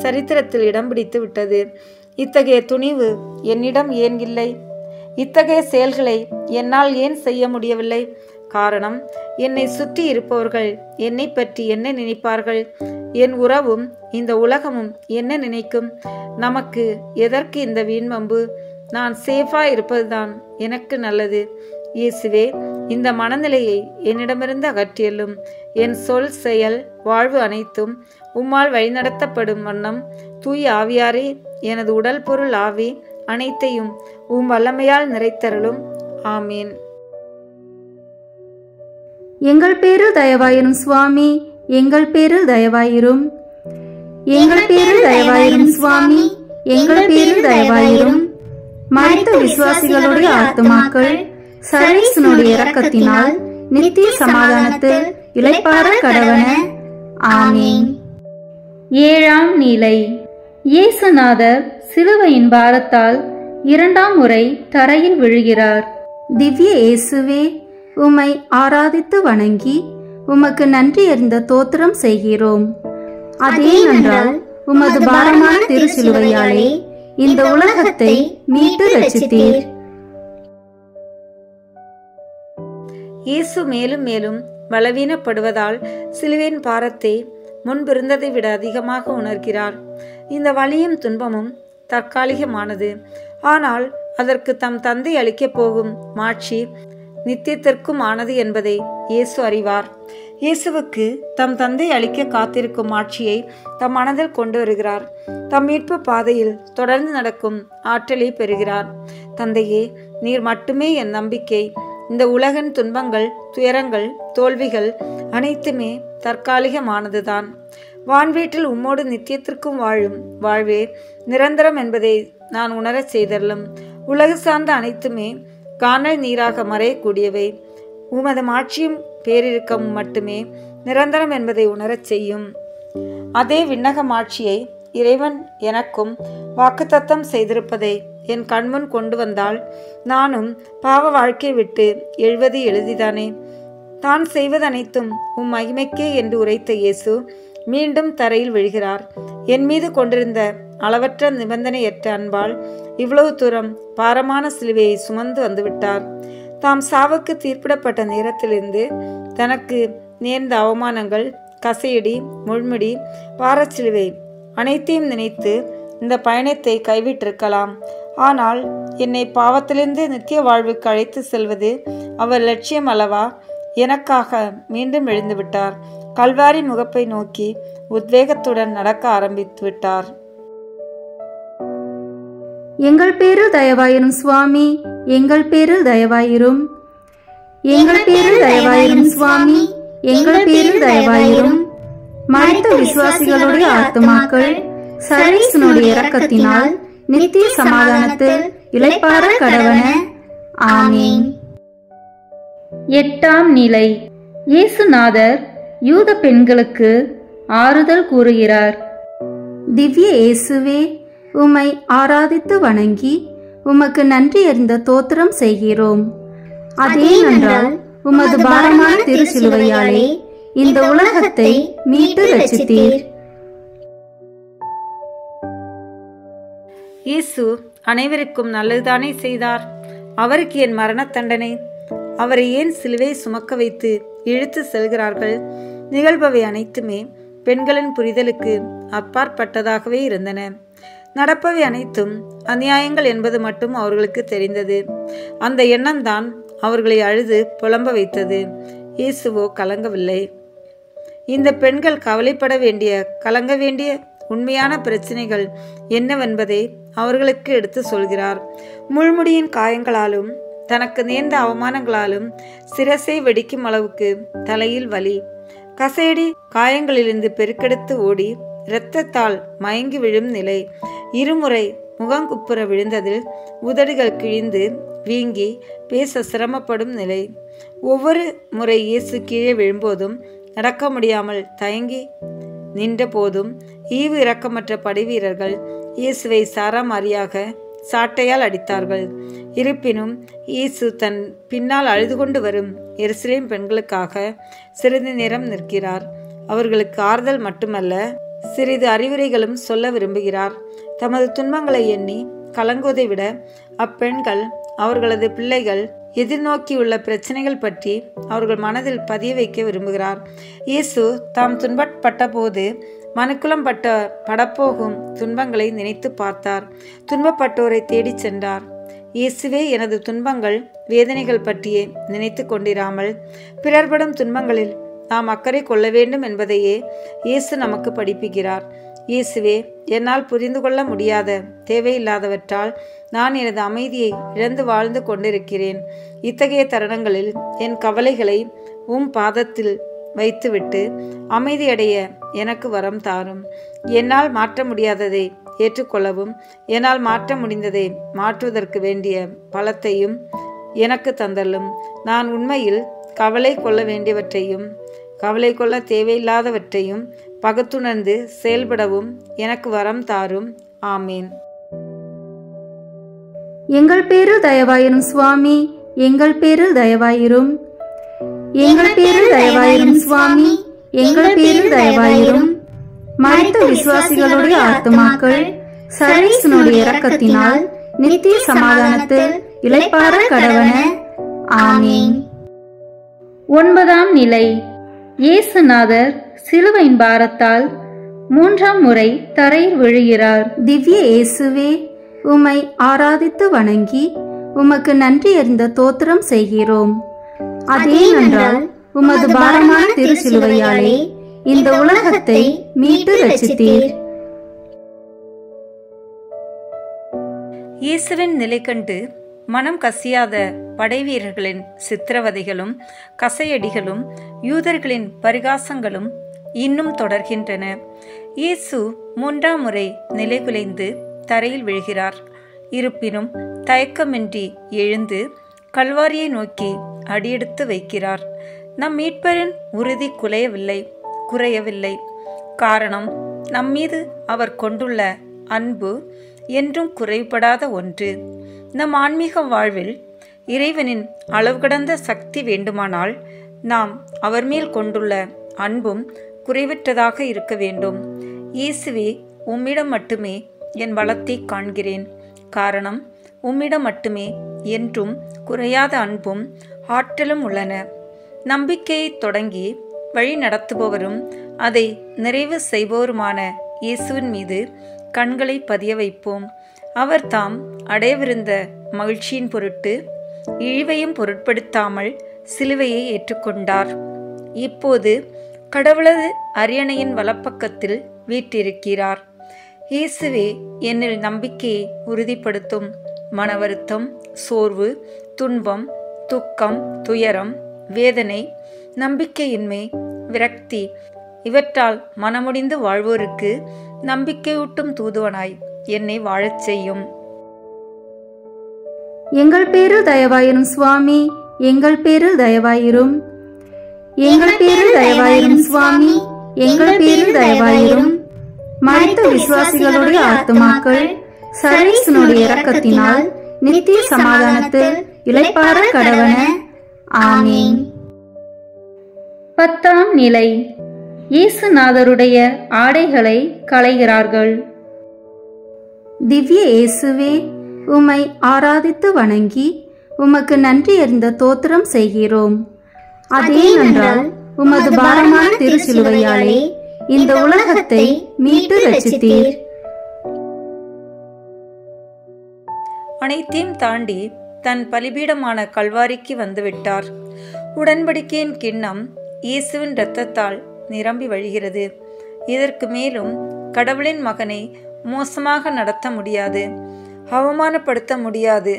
சரித்திரத்தில் இடம் பிடித்து விட்டது. இத்தகைய துணிவு என்னிடம் ஏன் இல்லை? இத்தகைய செயல்களை என்னால் ஏன் செய்ய முடியவில்லை? காரணம், என்னை சுற்றி இருப்பவர்கள் என்னை பற்றி என்ன நினைப்பார்கள்? என் உறவும் இந்த உலகமும் என்ன நினைக்கும்? நமக்கு எதற்கு இந்த வீண்வம்பு? நான் சேஃபா இருப்பதுதான் எனக்கு நல்லது. இயேசுவே, இந்த மனநிலையை என்னிடமிருந்து அகற்றியலும். என் சொல், செயல், வாழ்வு அனைத்தும் உம்மால் வழிநடத்தப்படும் வண்ணம் தூய ஆவியாரே, எனது உடல், பொருள், ஆவி அனைத்தையும் உம் வல்லமையால் நிறைத்தருளும். ஆமீன். எங்கள் பேரில் தயவாயிரும் சுவாமி, எங்கள் பேரில் தயவாயிரும். எங்கள் பேரில் தயவாயிரும் சுவாமி, எங்கள் பேரில் தயவாயிரும். மரித்த விசுவாசிகளுடைய ஆத்துமாக்கள் சர்வேசனுடைய இரக்கத்தினால் நித்திய சமாதானத்தில் இளைப்பாற கடவன. ஆமீன். ஏழாம் நிலை. இயேசுநாதர் சிலுவையின் பாரத்தால் இரண்டாம் முறை தரையில் விழுகிறார். திவ்ய இயேசுவே, உம்மை ஆராதித்து வணங்கி உமக்கு நன்றி அறிந்த தோத்திரம் செய்கிறோம். அதேனென்றால் உமது பாரமான திருச்சிலுவையாலே இந்த உலகத்தை மீட்டு ரட்சித்தீர். இயேசு மேலும் மேலும் பலவீனப்படுவதால் சிலுவையின் பாரத்தை முன்பிருந்ததை விட அதிகமாக உணர்கிறார். இந்த வலியும் துன்பமும் தற்காலிகமானது. ஆனால் அதற்கு தம் தந்தை அளிக்கப் போகும் மாட்சி நித்தியத்திற்கும் ஆனது என்பதை இயேசு அறிவார். இயேசுவுக்கு தம் தந்தை அளிக்க காத்திருக்கும் ஆட்சியை தம் மனதில் கொண்டு வருகிறார். தம் மீட்பு பாதையில் தொடர்ந்து நடக்கும் ஆற்றலை பெறுகிறார். தந்தையே, நீர் மட்டுமே என் நம்பிக்கை. இந்த உலகின் துன்பங்கள், துயரங்கள், தோல்விகள் அனைத்துமே தற்காலிகமானதுதான். வான்வீட்டில் உம்மோடு நித்தியத்திற்கும் வாழும் வாழ்வே நிரந்தரம் என்பதை நான் உணரச் செய்தல்லும். உலகு சார்ந்த அனைத்துமே காணல் நீராக மறையக்கூடியவை. உமது மாட்சியும் பேரிருக்கமும் மட்டுமே நிரந்தரம் என்பதை உணரச் செய்யும். அதே விண்ணக மாட்சியை இறைவன் எனக்கும் வாக்குத்தத்தம் செய்திருப்பதை என் கண்முன் கொண்டு வந்தால் நானும் பாவ வாழ்க்கை விட்டு எழுவது எளிதானே. தான் செய்வதனைத்தும் உம் மகிமைக்கே என்று உரைத்த இயேசு மீண்டும் தரையில் விழுகிறார். என் மீது கொண்டிருந்த அளவற்ற நிபந்தனையற்ற அன்பால் இவ்வளவு தூரம் பாரமான சிலுவையை சுமந்து வந்துவிட்டார். தாம் சாவுக்கு தீர்ப்பிடப்பட்ட நேரத்திலிருந்து தனக்கு நேர்ந்த அவமானங்கள், கசையடி, முள்முடி, பாரச்சிலுவை அனைத்தையும் நினைத்து இந்த பயணத்தை கைவிட்டிருக்கலாம். ஆனால் என்னை பாவத்திலிருந்து நித்திய வாழ்வுக்கு அழைத்து செல்வது அவர் லட்சியம் அல்லவா? எனக்காக மீண்டும் எழுந்து விட்டார். கல்வாரி முகப்பை நோக்கி உத்வேகத்துடன் நடக்க ஆரம்பித்து விட்டார். எங்கள் பேரில் தயவாயிரும் சுவாமி, எங்கள் பேரில் தயவாயிரும். எங்கள் பேரில் தயவாயிரும் சுவாமி, எங்கள் பேரில் தயவாயிரும். மரித்த விசுவாசிகளுடைய ஆத்துமாக்கள் சர்வேசனுடைய இரக்கத்தினால் நித்திய சமாதானத்தில் இளைப்பாற கடவன. ஆமீன். எட்டாம் நிலை. இயேசுநாதர் யூத பெண்களுக்கு ஆறுதல் கூறுகிறார். திவ்ய இயேசுவே, உம்மை ஆராதித்து வணங்கி உமக்கு நன்றி அறிந்த தோத்திரம் செய்கிறோம். அதேனென்றால் உமது பாரமான திருச்சிலுவையாலே இந்த உலகத்தை மீட்டு ரட்சித்தீர். இயேசு அனைவருக்கும் நல்லதுதானே செய்தார். அவருக்கு என் மரண தண்டனை? அவரை ஏன் சிலுவை சுமக்க வைத்து இழுத்து செல்கிறார்கள்? நிகழ்பவை அனைத்துமே பெண்களின் புரிதலுக்கு அப்பாற்பட்டதாகவே இருந்தன. நடப்பவை அனைத்தும் அநியாயங்கள் என்பது மட்டும் அவர்களுக்கு தெரிந்தது. அந்த எண்ணம்தான் அவர்களை அழுது புலம்ப வைத்தது. இயேசுவோ கலங்கவில்லை. இந்த பெண்கள் கவலைப்பட வேண்டிய, கலங்க வேண்டிய உண்மையான பிரச்சனைகள் என்னவென்பதை அவர்களுக்கு எடுத்து சொல்கிறார். முள்முடியின் காயங்களாலும் தனக்கு நேர்ந்த அவமானங்களாலும் சிரசை வெடிக்கும் அளவுக்கு தலையில் வலி, கசையடி காயங்களிலிருந்து பெருக்கெடுத்து ஓடி இரத்தத்தால் மயங்கி விழும் நிலை, இருமுறை முகங்குப்புற விழுந்ததில் உதடுகள் கிழிந்து வீங்கி பேச சிரமப்படும் நிலை, ஒவ்வொரு முறை இயேசு கீழே விழும்போதும் நடக்க முடியாமல் தயங்கி நின்ற போதும் ஈவு இரக்கமற்ற படைவீரர்கள் இயேசுவை சாராமாரியாக சாட்டையால் அடித்தார்கள். இருப்பினும் இயேசு தன் பின்னால் அழுது கொண்டு வரும் எருசலேம் பெண்களுக்காக சிறிது நேரம் நிற்கிறார். அவர்களுக்கு ஆறுதல் மட்டுமல்ல, சிறிது அறிவுரைகளும் சொல்ல விரும்புகிறார். தமது துன்பங்களை எண்ணி கலங்குவதை விட அப்பெண்கள் அவர்களது பிள்ளைகள் எதிர்நோக்கியுள்ள பிரச்சனைகள் பற்றி அவர்கள் மனதில் பதிய வைக்க விரும்புகிறார். இயேசு தாம் துன்பப்பட்ட போது மனுக்குலம் படப்போகும் துன்பங்களை நினைத்து பார்த்தார். துன்பப்பட்டோரை தேடிச் சென்றார். இயேசுவே எனது துன்பங்கள், வேதனைகள் பற்றியே நினைத்து கொண்டிராமல் பிறர்படும் துன்பங்களில் நாம் அக்கறை கொள்ள வேண்டும் என்பதையே இயேசு நமக்கு படிப்புகிறார். இயேசுவே, என்னால் புரிந்து கொள்ள முடியாத தேவையில்லாதவற்றால் நான் எனது அமைதியை இழந்து வாழ்ந்து கொண்டிருக்கிறேன். இத்தகைய தருணங்களில் என் கவலைகளை பாதத்தில் வைத்துவிட்டு அமைதியடைய எனக்கு வரம் தாரும். என்னால் மாற்ற முடியாததை ஏற்றுக்கொள்ளவும், என்னால் மாற்ற முடிந்ததை மாற்றுவதற்கு வேண்டிய பலத்தையும் எனக்கு தந்தள்ளும். நான் உண்மையில் கவலை கொள்ள வேண்டியவற்றையும் கவலை கொள்ள தேவையில்லாதவற்றையும் பகுத்துணர்ந்து செயல்படவும் எனக்கு வரம் தாரும். ஆமீன். எங்கள் பேரில் தயவாயிரும் சுவாமி, எங்கள் பேரில் தயவாயிரும். எங்கள் பேரில் தயவாயிரும் சுவாமி, எங்கள் பேரில் தயவாயிரும். மரித்த விசுவாசிகளுடைய ஆத்துமாக்கள் சர்வேசனுடைய இரக்கத்தினால் நித்திய சமாதானத்தில் இளைப்பாற கடவன. ஆமீன். 9ஆம் நிலை. இயேசுநாதர் சிலுவையின் பாரத்தால் 3ஆம் முறை தரையில் விழுகிறார். திவ்ய இயேசுவே, உம்மை ஆராதித்து வணங்கி உமக்கு நன்றி அறிந்த தோத்திரம் செய்கிறோம். அதேனென்றால் உமது பாரமான திருச்சிலுவையாலே இந்த உலகத்தை மீட்டு ரட்சித்தீர். இயேசுவின் நிலை கண்டு மனம் கசியாத படைவீரர்களின் சித்திரவதைகளும் கசையடிகளும் யூதர்களின் பரிகாசங்களும் இன்னும் தொடர்கின்றன. இயேசு 3ஆம் முறை நிலைகுலைந்து தரையில் விழுகிறார். இருப்பினும் தயக்கமின்றி எழுந்து கல்வாரியை நோக்கி அடியெடுத்து வைக்கிறார். நம் மீட்பரின் உறுதி குறையவில்லை. காரணம், நம்மீது அவர் கொண்டுள்ள அன்பு என்றும் குறைபடாத ஒன்று. நம் ஆன்மீக வாழ்வில் இறைவனின் அளவு கடந்த சக்தி வேண்டுமானால் நாம் அவர் மேல் கொண்டுள்ள அன்பும் குறைவற்றதாக இருக்க வேண்டும். இயேசுவே, உம்மிடம் மட்டுமே என் பலத்தை காண்கிறேன். காரணம், உம்மிடம் மட்டுமே என்றும் குறையாத அன்பும் ஆற்றலும் உள்ளன. நம்பிக்கையை தொடங்கி வழி நடத்துபவரும் அதை நிறைவு செய்பவருமான இயேசுவின் மீது கண்களை பதிய வைப்போம். அவர் தாம் அடையவிருந்த மகிழ்ச்சியின் பொருட்டு இழிவையும் பொருட்படுத்தாமல் சிலுவையை ஏற்றுக்கொண்டார். இப்போது கடவுளது அரியணையின் வலப்பக்கத்தில் வீற்றிருக்கிறார். இயேசுவே என்னில் நம்பிக்கையை உறுதிப்படுத்தும். மன வருத்தம், சோர்வு, துன்பம், துக்கம், துயரம், வேதனை, நம்பிக்கையின்மை, விரக்தி இவற்றால் மனமுடிந்து வாழ்வோருக்கு நம்பிக்கையூட்டும் தூதுவனாய் என்னை வாழச் செய்யும். எங்கள் பேரில் தயவாயிரும் சுவாமி, எங்கள் பேரில் தயவாயிரும். எங்கள் பேரில் தயவாயிரும் சுவாமி, எங்கள் பேரில் தயவாயிரும். மரித்த விசுவாசிகளுடைய ஆத்துமாக்கள் சர்வேசனுடைய இரக்கத்தினால் நித்திய சமாதானத்தில் இளைப்பாற கடவன. ஆமீன். 10ஆம் நிலை. இயேசுநாதருடைய ஆடைகளை களைகிறார்கள். திவ்ய இயேசுவே, உம்மை ஆராதித்து வணங்கி உமக்கு நன்றி அறிந்த தோத்திரம் செய்கிறோம். அதேனென்றால் உமது பாரமான திருச்சிலுவையாலே இந்த உலகத்தை மீட்டு ரட்சித்தீர். அனைத்தையும் தாண்டி தன் பலிபீடமான கல்வாரிக்கு வந்துவிட்டார். உடன்படிக்கையின் கிண்ணம் இயேசுவின் இரத்தத்தால் நிரம்பி வழிகிறது. இதற்கு மேலும் கடவுளின் மகனை மோசமாக நடத்த முடியாது, அவமானப்படுத்த முடியாது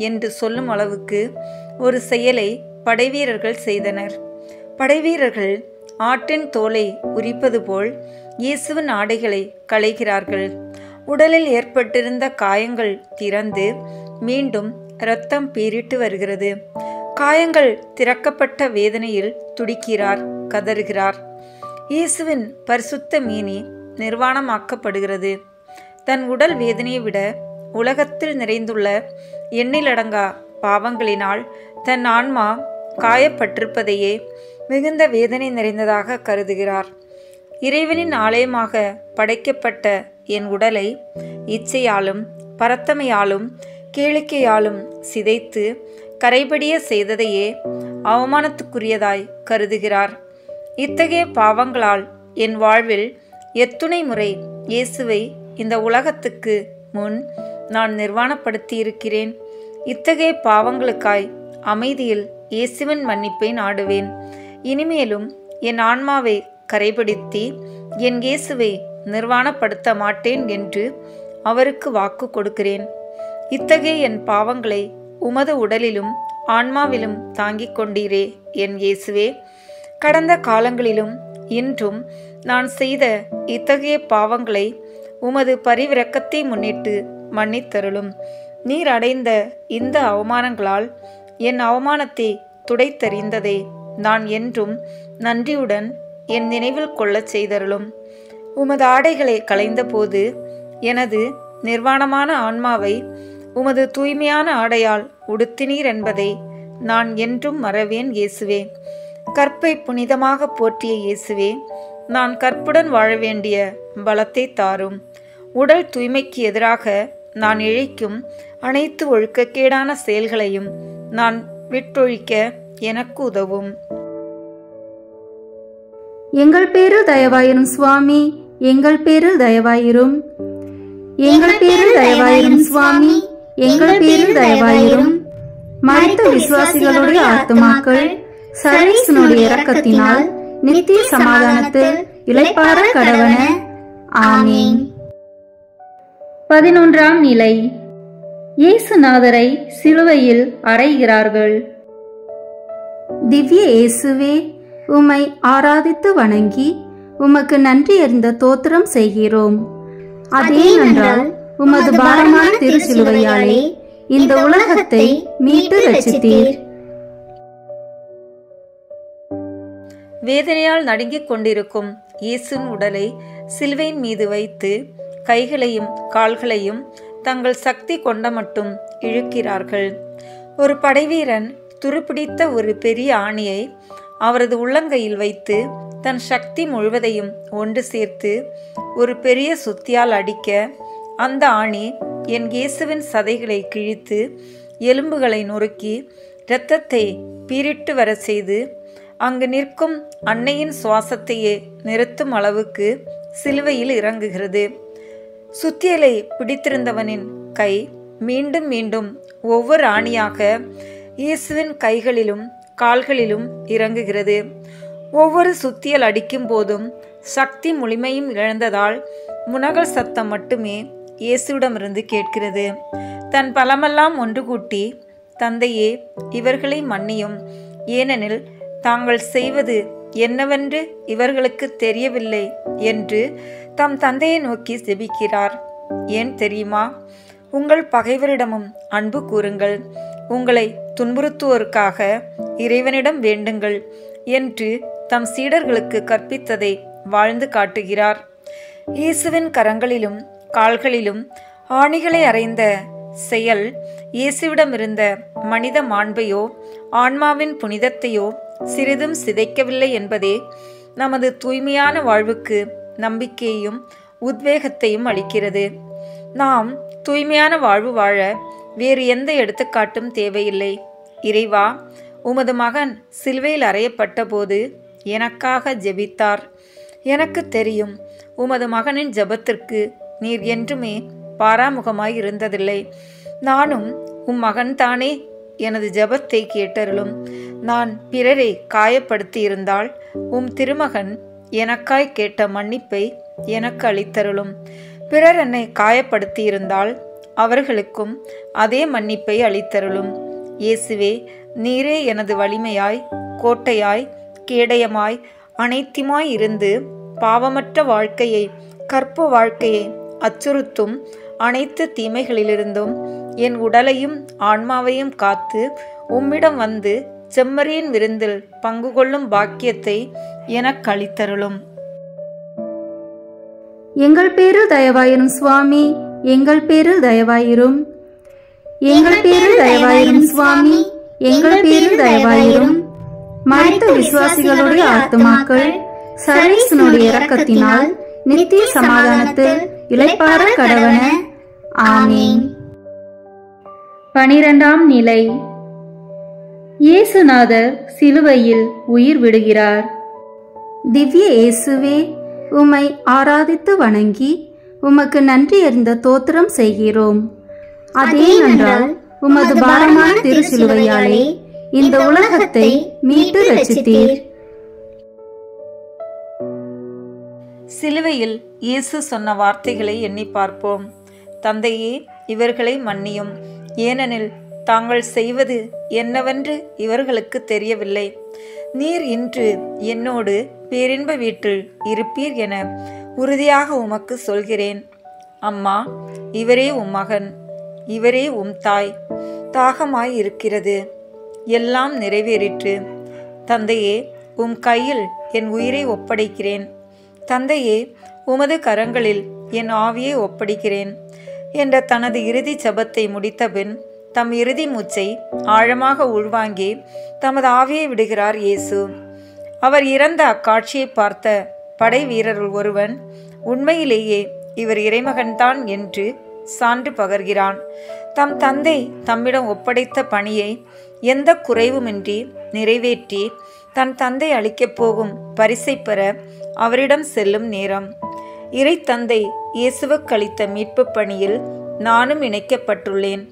என்று சொல்லும் அளவுக்கு ஒரு செயலை படைவீரர்கள் செய்தனர். படைவீரர்கள் ஆட்டின் தோலை உரிப்பது போல் இயேசுவின் ஆடைகளை களைகிறார்கள். உடலில் ஏற்பட்டிருந்த காயங்கள் திறந்து மீண்டும் இரத்தம் பீரிட்டு வருகிறது. காயங்கள் திறக்கப்பட்ட வேதனையில் துடிக்கிறார், கதறுகிறார். இயேசுவின் பரிசுத்த மேனி நிர்வாணமாக்கப்படுகிறது. தன் உடல் வேதனையை விட உலகத்தில் நிறைந்துள்ள எண்ணிலடங்கா பாவங்களினால் தன் ஆன்மா காயப்பட்டிருப்பதையே மிகுந்த வேதனை நிறைந்ததாக கருதுகிறார். இறைவனின் ஆலயமாக படைக்கப்பட்ட என் உடலை இச்சையாலும் பரத்தமையாலும் கேளிக்கையாலும் சிதைத்து கரைபடிய செய்ததையே அவமானத்துக்குரியதாய் கருதுகிறார். இத்தகைய பாவங்களால் என் வாழ்வில் எத்துணை முறை இயேசுவை இந்த உலகத்துக்கு முன் நான் நிர்வாணப்படுத்தியிருக்கிறேன். இத்தகைய பாவங்களுக்காய் அமைதியில் இயேசுவின் மன்னிப்பை நாடுவேன். இனிமேலும் என் ஆன்மாவை கரைபடுத்தி என் இயேசுவை நிர்வாணப்படுத்த மாட்டேன் என்று அவருக்கு வாக்கு கொடுக்கிறேன். இத்தகைய என் பாவங்களை உமது உடலிலும் ஆன்மாவிலும் தாங்கிக் கொண்டீரே என் இயேசுவே. கடந்த காலங்களிலும் இன்றும் நான் செய்த இத்தகைய பாவங்களை உமது பரிவிரக்கத்தை முன்னிட்டு மன்னித்தருளும். நீர் அடைந்த இந்த அவமானங்களால் என் அவமானத்தை துடைத்தறிந்ததை நான் என்றும் நன்றியுடன் என் நினைவில் கொள்ளச் செய்தருளும். உமது ஆடைகளை களைந்தபோது எனது நிர்வாணமான ஆன்மாவை உமது தூய்மையான ஆடையால் உடுத்தினீர் என்பதை நான் என்றும் மறவேன் இயேசுவே. கற்பை புனிதமாக போற்றிய இயேசுவே, நான் கற்புடன் வாழ வேண்டிய பலத்தை தாரும். உடல் தூய்மைக்கு எதிராக நான் இழைக்கும் அனைத்து ஒழுக்கக்கேடான செயல்களையும் நான் விட்டொழிக்க எனக்கு உதவும். எங்கள் பேரில் தயவாயிரும் சுவாமி, எங்கள் பேரில் தயவாயிரும். எங்கள் பேரில் தயவாயிரும் சுவாமி, எங்கள் பேரில் தயவாயிரும். மரித்த விசுவாசிகளுடைய ஆத்துமாக்கள் சர்வேசனுடைய இரக்கத்தினால் நித்திய சமாதானத்தில் இளைப்பாற கடவன. ஆமீன். 11ஆம் நிலை. இயேசுநாதரை சிலுவையில் அறைகிறார்கள். திவ்ய இயேசுவே, உம்மை ஆராதித்து வணங்கி உமக்கு நன்றி அறிந்த தோத்திரம் செய்கிறோம். அதேனென்றால் உமது பாரமான திருச்சிலுவையாலே இந்த உலகத்தை மீட்டு ரட்சித்தீர். வேதனையால் நடுங்கிக் கொண்டிருக்கும் இயேசுவின் உடலை சிலுவையின் மீது வைத்து கைகளையும் கால்களையும் தங்கள் சக்தி கொண்ட மட்டும் இழுக்கிறார்கள். ஒரு படைவீரன் துருப்பிடித்த ஒரு பெரிய ஆணியை அவரது உள்ளங்கையில் வைத்து தன் சக்தி முழுவதையும் ஒன்று சேர்த்து ஒரு பெரிய சுத்தியால் அடிக்க அந்த ஆணி என் இயேசுவின் சதைகளை கிழித்து எலும்புகளை நொறுக்கி இரத்தத்தை பீரிட்டு வர செய்து அங்கு நிற்கும் அன்னையின் சுவாசத்தையே நிறுத்தும் அளவுக்கு சிலுவையில் இறங்குகிறது. சுத்தியலை பிடித்திருந்தவனின் கை மீண்டும் மீண்டும் ஒவ்வொரு ஆணியாக இயேசுவின் கைகளிலும் கால்களிலும் இறங்குகிறது. ஒவ்வொரு சுத்தியல் அடிக்கும் போதும் சக்தி முழுமையும் இழந்ததால் முனகல் சத்தம் மட்டுமே இயேசுவிடமிருந்து கேட்கிறது. தன் பலமெல்லாம் ஒன்று கூட்டி, தந்தையே, இவர்களை மன்னியும், ஏனெனில் தாங்கள் செய்வது என்னவென்று இவர்களுக்கு தெரியவில்லை என்று தம் தந்தையை நோக்கி ஜெபிக்கிறார். ஏன் தெரியுமா? உங்கள் பகைவரிடமும் அன்பு கூறுங்கள். உங்களை துன்புறுத்துவோருக்காக இறைவனிடம் வேண்டுங்கள். என்று தம் சீடர்களுக்கு கற்பித்ததை வாழ்ந்து காட்டுகிறார். இயேசுவின் கரங்களிலும் கால்களிலும் ஆணிகளை அறைந்த செயல் இயேசுவிடமிருந்த மனித மாண்பையோ ஆன்மாவின் புனிதத்தையோ சிறிதும் சிதைக்கவில்லை என்பதே நமது தூய்மையான வாழ்வுக்கு நம்பிக்கையையும் உத்வேகத்தையும் அளிக்கிறது. நாம் தூய்மையான வாழ்வு வாழ வேறு எந்த எடுத்துக்காட்டும் தேவையில்லை. இறைவா, உமது மகன் சிலுவையில் அறையப்பட்ட போது எனக்காக ஜெபித்தார். எனக்கு தெரியும், உமது மகனின் ஜெபத்திற்கு நீர் என்றுமே பாராமுகமாய் இருந்ததில்லை. நானும் உம் மகன்தானே. எனது ஜெபத்தை கேட்டருளும். நான் பிறரை காயப்படுத்தி இருந்தால் உம் திருமகன் எனக்காய் கேட்ட மன்னிப்பை எனக்கு அளித்தருளும். பிறர் என்னை காயப்படுத்தி இருந்தால் அவர்களுக்கும் அதே மன்னிப்பை அளித்தருளும். இயேசுவே, நீரே எனது வலிமையாய், கோட்டையாய், கேடயமாய், அனைத்துமாய் இருந்து பாவமற்ற வாழ்க்கையை, கற்பு வாழ்க்கையை அச்சுறுத்தும் அனைத்து தீமைகளிலிருந்தும் என் உடலையும் ஆன்மாவையும் காத்து உம்மிடம் வந்து செம்மறியின் விருந்தில் பங்கு கொள்ளும் பாக்கியத்தை எனக்கு அளித்தருளும். எங்கள் பேரில் தயவாயிரும் சுவாமி, எங்கள் பேரில் தயவாயிரும். எங்கள் பேரில் தயவாயிரும் சுவாமி, எங்கள் பேரில் தயவாயிரும். மரித்த விசுவாசிகளுடைய ஆத்துமாக்கள் சர்வேசனுடைய இரக்கத்தினால் நித்திய சமாதானத்தில் இளைப்பாற கடவன. ஆமீன். 12ஆம் நிலை. இயேசுநாதர் சிலுவையில் உயிர் விடுகிறார். திவ்ய இயேசுவே, உம்மை ஆராதித்து வணங்கி உமக்கு நன்றி அறிந்த தோத்திரம் செய்கிறோம். அதேனென்றால் உமது பாரமான திருச்சிலுவையாலே இந்த உலகத்தை மீட்டு ரட்சித்தீர். சிலுவையில் இயேசு சொன்ன வார்த்தைகளை எண்ணி பார்ப்போம். தந்தையே, இவர்களை மன்னியும், ஏனெனில் தாங்கள் செய்வது என்னவென்று இவர்களுக்கு தெரியவில்லை. நீர் இன்று என்னோடு பேரின்ப வீட்டில் இருப்பீர் என உறுதியாக உமக்கு சொல்கிறேன். அம்மா, இவரே உம் மகன், இவரே உம் தாய். தாகமாய் இருக்கிறது, எல்லாம் நிறைவேறிற்று. தந்தையே, உம் கையில் என் உயிரை ஒப்படைக்கிறேன். தந்தையே, உமது கரங்களில் என் ஆவியை ஒப்படைக்கிறேன் என்ற தனது இறுதி ஜெபத்தை முடித்தபின் தம் இறுதி மூச்சை ஆழமாக உள்வாங்கி தமது ஆவியை விடுகிறார் இயேசு. அவர் இறந்த அக்காட்சியை பார்த்த படை வீரருள் ஒருவன் உண்மையிலேயே இவர் இறைமகன்தான் என்று சான்று பகர்கிறான். தம் தந்தை தம்மிடம் ஒப்படைத்த பணியை எந்த குறைவுமின்றி நிறைவேற்றி தன் தந்தை அளிக்கப் போகும் பரிசை பெற அவரிடம் செல்லும் நேரம். இறை தந்தை இயேசுவுக்கு அளித்த மீட்பு பணியில் நானும் இணைக்கப்பட்டுள்ளேன்.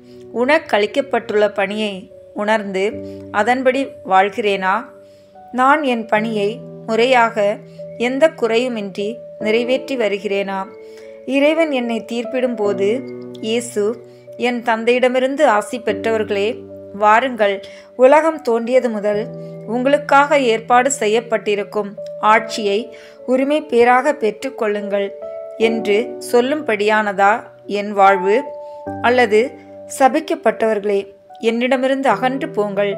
உனக்களிக்கப்பட்டுள்ள பணியை உணர்ந்து அதன்படி வாழ்கிறேனா? நான் என் பணியை முறையாக எந்த குறையுமின்றி நிறைவேற்றி வருகிறேனா? இறைவன் என்னை தீர்ப்பிடும் போது இயேசு, என் தந்தையிடமிருந்து ஆசி பெற்றவர்களே, வாருங்கள், உலகம் தோன்றியது முதல் உங்களுக்காக ஏற்பாடு செய்யப்பட்டிருக்கும் ஆட்சியை உரிமை பேராக பெற்றுக்கொள்ளுங்கள் என்று சொல்லும்படியானதா என் வாழ்வு? அல்லது சபிக்கப்பட்டவர்களே, என்னிடமிருந்து அகன்று போங்கள்,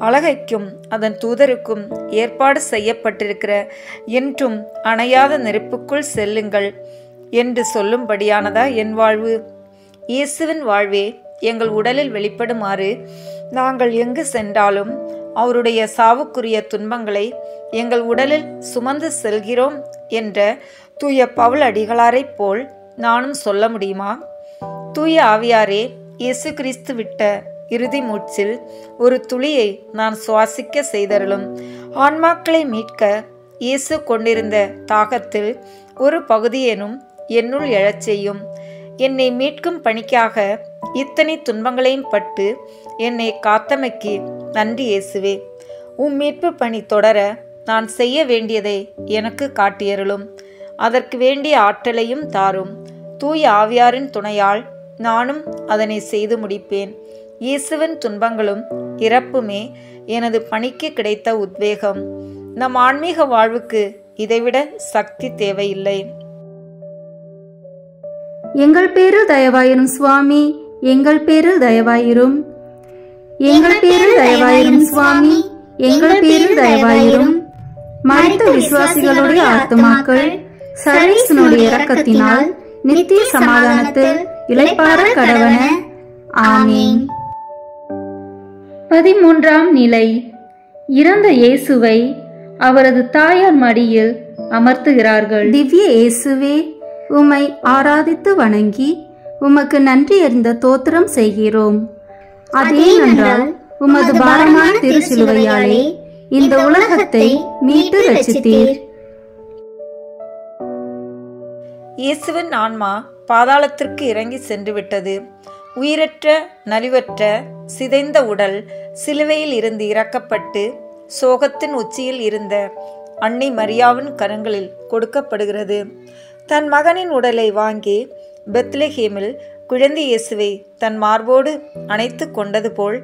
அழகைக்கும் அதன் தூதருக்கும் ஏற்பாடு செய்யப்பட்டிருக்கிற என்றும் அணையாத நெருப்புக்குள் செல்லுங்கள் என்று சொல்லும்படியானதா என் வாழ்வு? இயேசுவின் வாழ்வே எங்கள் உடலில் வெளிப்படுமாறு நாங்கள் எங்கு சென்றாலும் அவருடைய சாவுக்குரிய துன்பங்களை எங்கள் உடலில் சுமந்து செல்கிறோம் என்ற தூய பவுல் அடிகளாரைப் போல் நானும் சொல்ல முடியுமா? தூய ஆவியாரே, இயேசு கிறிஸ்து விட்ட இறுதி மூச்சில் ஒரு துளியை நான் சுவாசிக்க செய்தருளும். ஆன்மாக்களை மீட்க இயேசு கொண்டிருந்த தாகத்தில் ஒரு பகுதியேனும் என்னுள் எழச் செய்யும். என்னை மீட்கும் பணிக்காக இத்தனை துன்பங்களையும் பட்டு என்னை காத்தமைக்கு நன்றி இயேசுவே. உம் மீட்பு பணி தொடர நான் செய்ய வேண்டியதை எனக்கு காட்டியருளும். அதற்கு வேண்டிய ஆற்றலையும் தாரும். தூய ஆவியாரின் துணையால் நானும் அதனை செய்து முடிப்பேன். இயேசுவின் துன்பங்களும் இறப்புமே எனது பணிக்கு கிடைத்த உத்வேகம். நம் ஆன்மீக வாழ்வுக்கு இதைவிட சக்தி தேவையில்லை. எங்கள் பேரில் தயவாயிரும் சுவாமி, எங்கள் பேரில் தயவாயிரும். எங்கள் பேரில் தயவாயிரும் சுவாமி, எங்கள் பேரில் தயவாயிரும். மரித்த விசுவாசிகளுடைய ஆத்துமாக்கள் சர்வேசனுடைய இரக்கத்தினால் நித்திய சமாதானத்தில் இளைப்பாற கடவன. ஆமீன். 13ஆம் நிலை. இறந்த இயேசுவை அவரது தாயார் மடியில் அமர்த்துகிறார்கள். திவ்ய இயேசுவே, உம்மை ஆராதித்து வணங்கி உமக்கு நன்றி அறிந்த தோத்திரம் செய்கிறோம். அதேனென்றால் உமது பாரமான திருச்சிலுவையாலே இந்த உலகத்தை மீட்டு ரட்சித்தீர். இயேசுவின் ஆன்மா பாதாளத்திற்கு இறங்கி சென்று விட்டது. உயிரற்ற நலிவற்ற சிதைந்த உடல் சிலுவையில் இருந்து இறக்கப்பட்டு சோகத்தின் உச்சியில் இருந்த அன்னை மரியாவின் கரங்களில் கொடுக்கப்படுகிறது. தன் மகனின் உடலை வாங்கி பெத்லெஹேமில் குழந்தை இயேசுவை தன் மார்போடு அணைத்து கொண்டது போல்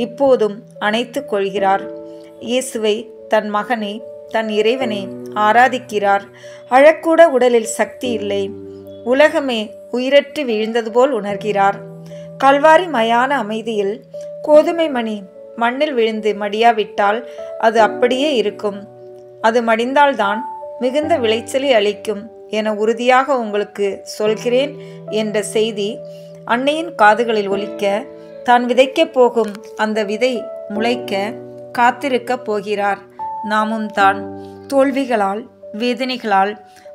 இப்போதும் அணைத்து கொள்கிறார். இயேசுவை, தன் மகனை, தன் இறைவனை ஆராதிக்கிறார். அழக்கூட உடலில் சக்தி இல்லை. உலகமே உயிரற்று வீழ்ந்தது போல் உணர்கிறார். கல்வாரி மயான அமைதியில் கோதுமை மணி மண்ணில் விழுந்து மடியாவிட்டால் அது அப்படியே இருக்கும். அது மடிந்தால்தான் மிகுந்த விளைச்சலை அளிக்கும் என உறுதியாக உங்களுக்கு சொல்கிறேன் என்ற செய்தி அன்னையின் காதுகளில் ஒலிக்க, தான் விதைக்கப் போகும் அந்த விதை முளைக்க காத்திருக்கப் போகிறார். நாமும் தான் தோல்விகளால் வேதனைகளால்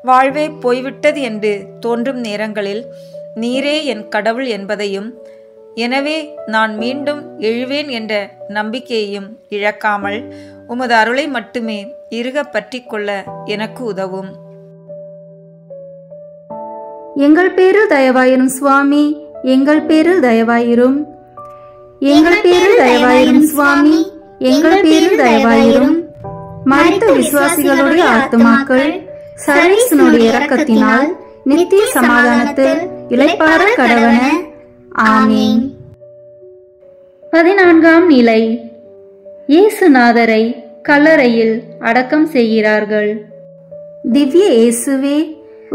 வாழ்வே போய்விட்டது என்று தோன்றும் நேரங்களில் நீரே என் கடவுள் என்பதையும், எனவே நான் மீண்டும் எழுவேன் என்ற நம்பிக்கையையும் இழக்காமல் உமது அருளை மட்டுமே இறுக பற்றி கொள்ள எனக்கு உதவும். எங்கள் பேரில் தயவாயிரும் சுவாமி, எங்கள் பேரில் தயவாயிரும். எங்கள் பேரில் தயவாயிரும் சுவாமி, எங்கள் பேரில் தயவாயிரும். மரித்த விசுவாசிகளுடைய ஆத்துமாக்கள் சர்வேசனுடைய இரக்கத்தினால் நித்திய சமாதானத்தில் இளைப்பாற கடவன. ஆமீன். 14ஆம் நிலை. இயேசுநாதரை கல்லறையில் அடக்கம் செய்கிறார்கள். திவ்ய இயேசுவே,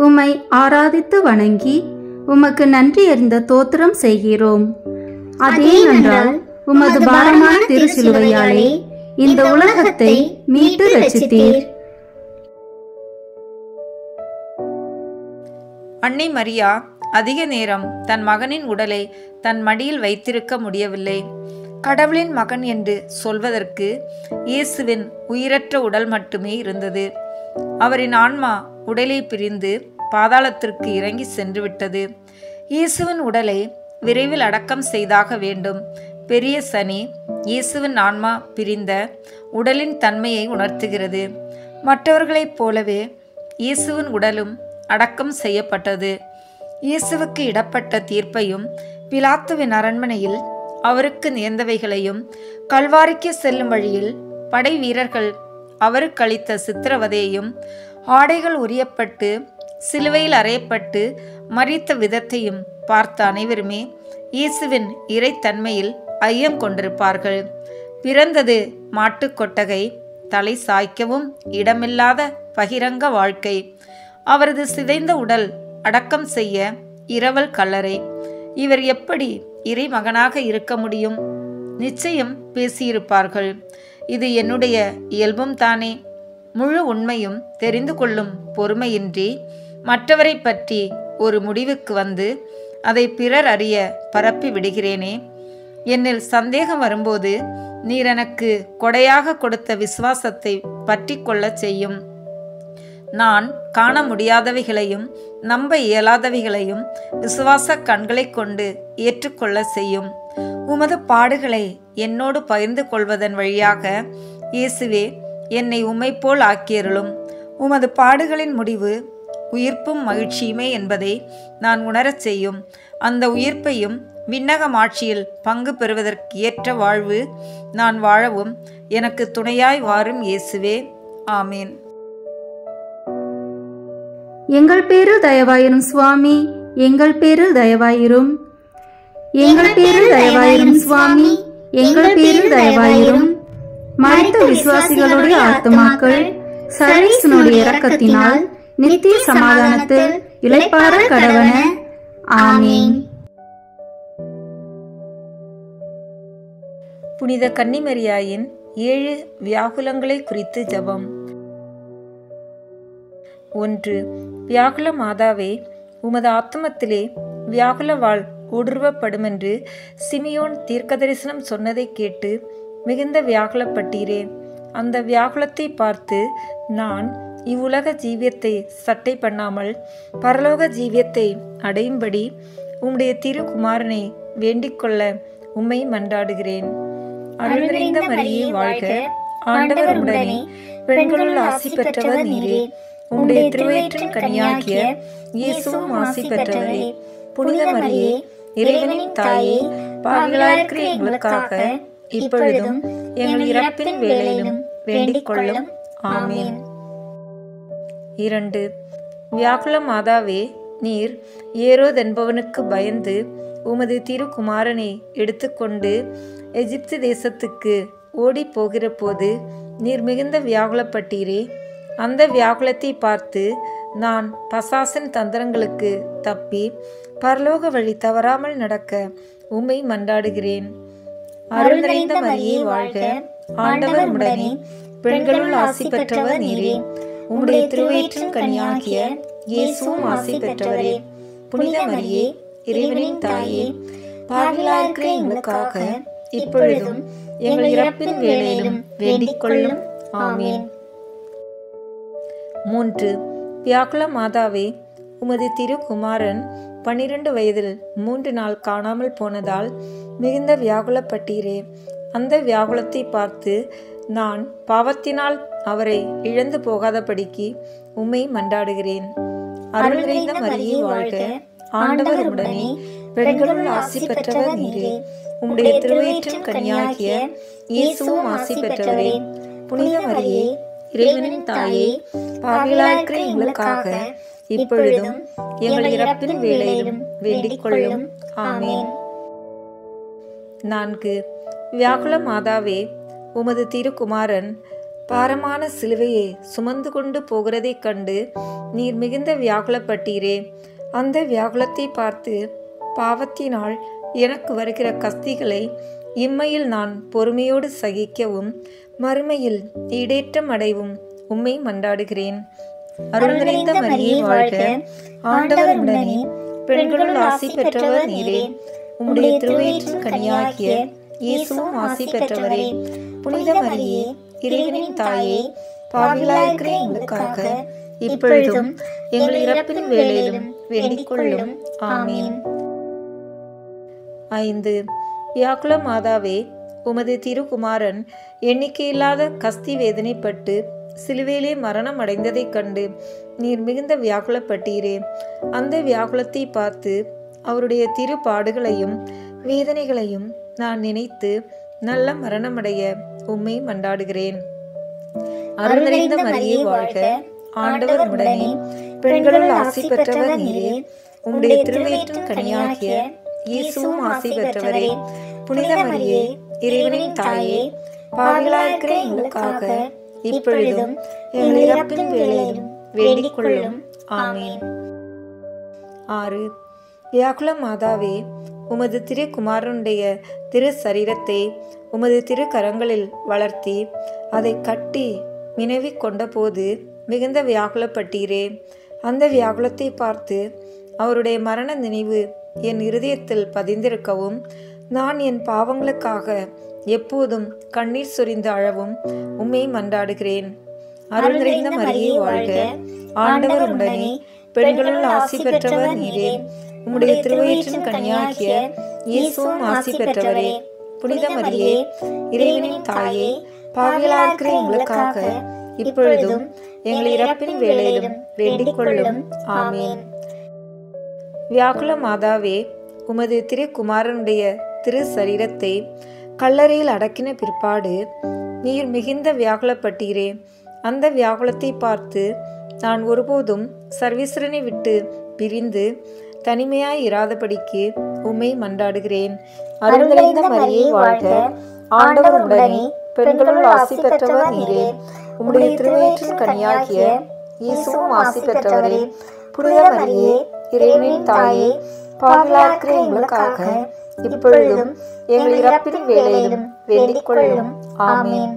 உம்மை ஆராதித்து வணங்கி உமக்கு நன்றி அறிந்த தோத்திரம் செய்கிறோம். அதேனென்றால் உமது பாரமான திருச்சிலுவையாலே இந்த உலகத்தை மீட்டு ரட்சித்தீர். அன்னை மரியா அதிக நேரம் தன் மகனின் உடலை தன் மடியில் வைத்திருக்க முடியவில்லை. கடவுளின் மகன் என்று சொல்வதற்கு இயேசுவின் உயிரற்ற உடல் மட்டுமே இருந்தது. அவரின் ஆன்மா உடலை பிரிந்து பாதாளத்திற்கு இறங்கி சென்று விட்டது. இயேசுவின் உடலை விரைவில் அடக்கம் செய்தாக வேண்டும். பெரிய சனி இயேசுவின் ஆன்மா பிரிந்த உடலின் தன்மையை உணர்த்துகிறது. மற்றவர்களைப் போலவே இயேசுவின் உடலும் அடக்கம் செய்யப்பட்டது. இயேசுவுக்கு இடப்பட்ட தீர்ப்பையும், பிலாத்துவின் அரண்மனையில் அவருக்கு நேர்ந்தவைகளையும், கல்வாரிக்கு செல்லும் வழியில் படை வீரர்கள் அவருக்கு அளித்த சித்திரவதையையும், ஆடைகள் உரியப்பட்டு சிலுவையில் அறையப்பட்டு மரித்த விதத்தையும் பார்த்த அனைவருமே இயேசுவின் இறைத்தன்மையில் ஐயம் கொண்டிருப்பார்கள். பிறந்தது மாட்டுக் கொட்டகை, தலை சாய்க்கவும் இடமில்லாத பகிரங்க வாழ்க்கை. அவரது சிதைந்த உடல் அடக்கம் செய்ய இரவல் கல்லறை. இவர் எப்படி இறைமகனாக இருக்க முடியும்? நிச்சயம் பேசியிருப்பார்கள். இது என்னுடைய இயல்பும் தானே. முழு உண்மையும் தெரிந்து கொள்ளும் பொறுமையின்றி மற்றவரை பற்றி ஒரு முடிவுக்கு வந்து அதை பிறர் அறிய பரப்பி விடுகிறேனே. என்னில் சந்தேகம் வரும்போது நீர் எனக்கு கொடையாக கொடுத்த விசுவாசத்தை பற்றி கொள்ள செய்யும். நான் காண முடியாதவைகளையும் நம்ப இயலாதவைகளையும் விசுவாச கண்களை கொண்டு ஏற்றுக்கொள்ள செய்யும். உமது பாடுகளை என்னோடு பகிர்ந்து கொள்வதன் வழியாக இயேசுவே என்னை உம்மை போல் ஆக்கியருளும். உமது பாடுகளின் முடிவு உயிர்ப்பும் மகிழ்ச்சியுமே என்பதை நான் உணரச் செய்யும். அந்த உயிர்ப்பையும் விண்ணக ஆட்சியில் பங்கு பெறுவதற்கு ஏற்ற வாழ்வு நான் வாழவும் எனக்கு துணையாய் வாரும் இயேசுவே. ஆமீன். எங்கள் பேரில் தயவாயிரும் சுவாமி, எங்கள் பேரில் தயவாயிரும். எங்கள் பேரில் தயவாயிரும் சுவாமி, எங்கள் பேரில் தயவாயிரும். மரித்த விசுவாசிகளுடைய ஆத்துமாக்கள் சர்வேசனுடைய இரக்கத்தினால் நித்திய சமாதானத்தில் இளைப்பாற கடவன. ஆமீன். புனித கன்னிமரியாயின் 7 வியாகுலங்களை குறித்து ஜெபம். 1. வியாகுல மாதாவே, உமது ஆத்துமத்திலே வியாகுல வாழ் ஊடுருவப்படுமென்று சிமியோன் தீர்க்கதரிசனம் சொன்னதை கேட்டு மிகுந்த வியாகுலப்பட்டீரே. அந்த வியாகுலத்தை பார்த்து நான் இவ்வுலக ஜீவியத்தை சட்டை பண்ணாமல் பரலோக ஜீவியத்தை அடையும்படி உம்முடைய திருக்குமாரனை வேண்டிக்கொள்ள உம்மை மன்றாடுகிறேன். அருள் நிறைந்த மரியே வாழ்க, ஆண்டவர் உடனே, பெண்களுள் ஆசி பெற்றவர் நீரே. உம்முடைய திருவயிற்றின் கனியாகிய இயேசுவும் ஆசி பெற்றவரே. புனித மரியே, இறைவனின் தாயே, பாவிகளாயிருக்கிற எங்களுக்காக இப்பொழுதும் எங்கள் இறப்பின் வேளையிலும் வேண்டிக் கொள்ளும். ஆமீன். 2. வியாகுல மாதாவே, நீர் ஏரோது என்பவனுக்கு பயந்து உமது திருக்குமாரனை எடுத்துக்கொண்டு எகிப்து தேசத்துக்கு ஓடி போகிற போது நீர் மிகுந்த வியாகுலப்பட்டீரே. அந்த வியாகுலத்தை பார்த்து நான் பசாசின் தந்திரங்களுக்கு தப்பி பரலோக வழி தவறாமல் நடக்க உம்மை மன்றாடுகிறேன். அருள் நிறைந்த மரியே வாழ்க, ஆண்டவர் உடனே, பெண்களுள் ஆசி பெற்றவர் நீரே. உம்முடைய திருவயிற்றின் கனியாகிய இயேசுவும் ஆசி பெற்றவரே. புனித மரியே, இறைவனின் தாயே, பாவிகளாயிருக்கிற எங்களுக்காக இப்பொழுதும் எங்கள் இறப்பின் வேளையிலும் வேண்டிக் கொள்ளும். ஆமீன். 3. வியாகுல மாதாவே, உமது திருக்குமாரன் 12 வயதில் 3 நாள் காணாமல் போனதால் மிகுந்த வியாகுலப்பட்டீரே. அந்த வியாகுலத்தை பார்த்து நான் பாவத்தினால் அவரை இழந்து போகாதபடிக்கு உம்மை மன்றாடுகிறேன். அருள் நிறைந்த மரியே வாழ்க, ஆண்டவர் உடனே, பெண்களுள் ஆசி பெற்றவர் நீரே. உம்முடைய திருவயிற்றின் கனியாகிய இயேசுவும் ஆசி பெற்றவரே. புனித மரியே, இறைவனின் தாயே, பாவிகளாயிருக்கிற எங்களுக்காக இப்பொழுதும் எங்கள் இறப்பின் வேளையிலும் வேண்டிக் கொள்ளும். ஆமீன். 4. வியாகுல மாதாவே, உமது திருக்குமாரன் பாரமான சிலுவையை சுமந்து கொண்டு போகிறதைக் கண்டு நீர் மிகுந்த வியாகுலப்பட்டீரே. அந்த வியாகுலத்தை பார்த்து பாவத்தினால் எனக்கு வருகிற கஸ்திகளை இம்மையில் நான் பொறுமையோடு சகிக்கவும் மறுமையில் ஈடேற்றம் அடைவும் உம்மை மன்றாடுகிறேன். அருள் நிறைந்த மரியே வாழ்க, ஆண்டவர் உடனே, பெண்களுள் ஆசி பெற்றவர் நீரே. உம்முடைய திருவயிற்றின் கனியாகிய இயேசுவும் ஆசி பெற்றவரே. புனித மரியே, இறைவனின் தாயே, பாவிகளாயிருக்கிற எங்களுக்காக இப்பொழுதும் எங்கள் இறப்பின் வேளையிலும் வேண்டிக் கொள்ளும். ஆமீன். 5. வியாகுல மாதாவே, உமது திருக்குமாரன் எண்ணிக்கையில்லாத கஸ்தி வேதனைப்பட்டு சிலுவையிலே மரணம் அடைந்ததைக் கண்டு நீர் மிகுந்த வியாகுலப்பட்டீரே. அந்த வியாகுலத்தை பார்த்து அவருடைய திருப்பாடுகளையும் வேதனைகளையும் நான் நினைத்து நல்ல மரணமடைய உம்மை மன்றாடுகிறேன். அருள் நிறைந்த மரியே வாழ்க, ஆண்டவர் உடனே, பெண்களுள் ஆசி பெற்றவர் நீரே. உம்முடைய திருவயிற்றின் கனியாகிய இயேசுவும் ஆசி பெற்றவரே. புனித மரியே, இறைவனின் தாயே, பாவிகளாயிருக்கிற எங்களுக்காக இப்பொழுதும் எங்கள் இறப்பின் வேளையிலும் வேண்டிக் கொள்ளும். ஆமீன். 6. வியாகுல மாதாவே, உமது திருக்குமாரனுடைய திரு சரீரத்தை உமது திருக்கரங்களில் வளர்த்தி அதை கட்டி மினவி கொண்ட போது மிகுந்த வியாகுலப்பட்டீரே. அந்த வியாகுலத்தை பார்த்து அவருடைய மரண நினைவு என் இருதயத்தில் பதிந்திருக்கவும் நான் என் பாவங்களுக்காக எப்போதும் கண்ணீர் சொரிந்து அழவும் உம்மை மன்றாடுகிறேன். அருள் நிறைந்த மரியே வாழ்க, ஆண்டவர் உடனே, பெண்களுள் ஆசி பெற்றவர் நீரே. உம்முடைய திருவயிற்றின் கனியாகிய இயேசுவும் ஆசி பெற்றவரே. புனித மரியே, இறைவனின் தாயே, பாவிகளாயிருக்கிற எங்களுக்காக இப்பொழுதும் எங்கள் இறப்பின் வேளையிலும் வேண்டிக் கொள்ளும். ஆமீன். வியாகுல மாதாவே, உமது திருக்குமாரனுடைய திரு சரீரத்தை கல்லறையில் அடக்கின பிற்பாடு நீர் மிகுந்த வியாகுலப்பட்டீரே. அந்த வியாகுலத்தை பார்த்து நான் ஒருபோதும் சர்வீஸ்வரனை விட்டு பிரிந்து தனிமையாய் இராதபடிக்கு உம்மை மன்றாடுகிறேன். அருள் நிறைந்த மரியே வாழ்க, ஆண்டவர் உடனே, பெண்களுள் ஆசி பெற்றவர் நீரே. உம்முடைய திருவயிற்றின் கனியாகிய இயேசுவும் ஆசி பெற்றவரே. புனித மரியே, இறைவனின் தாயே, பாவிகளாயிருக்கிற எங்களுக்காக இப்பொழுதும் எங்கள் இறப்பின் வேளையிலும் வேண்டிக் கொள்ளும். ஆமீன்.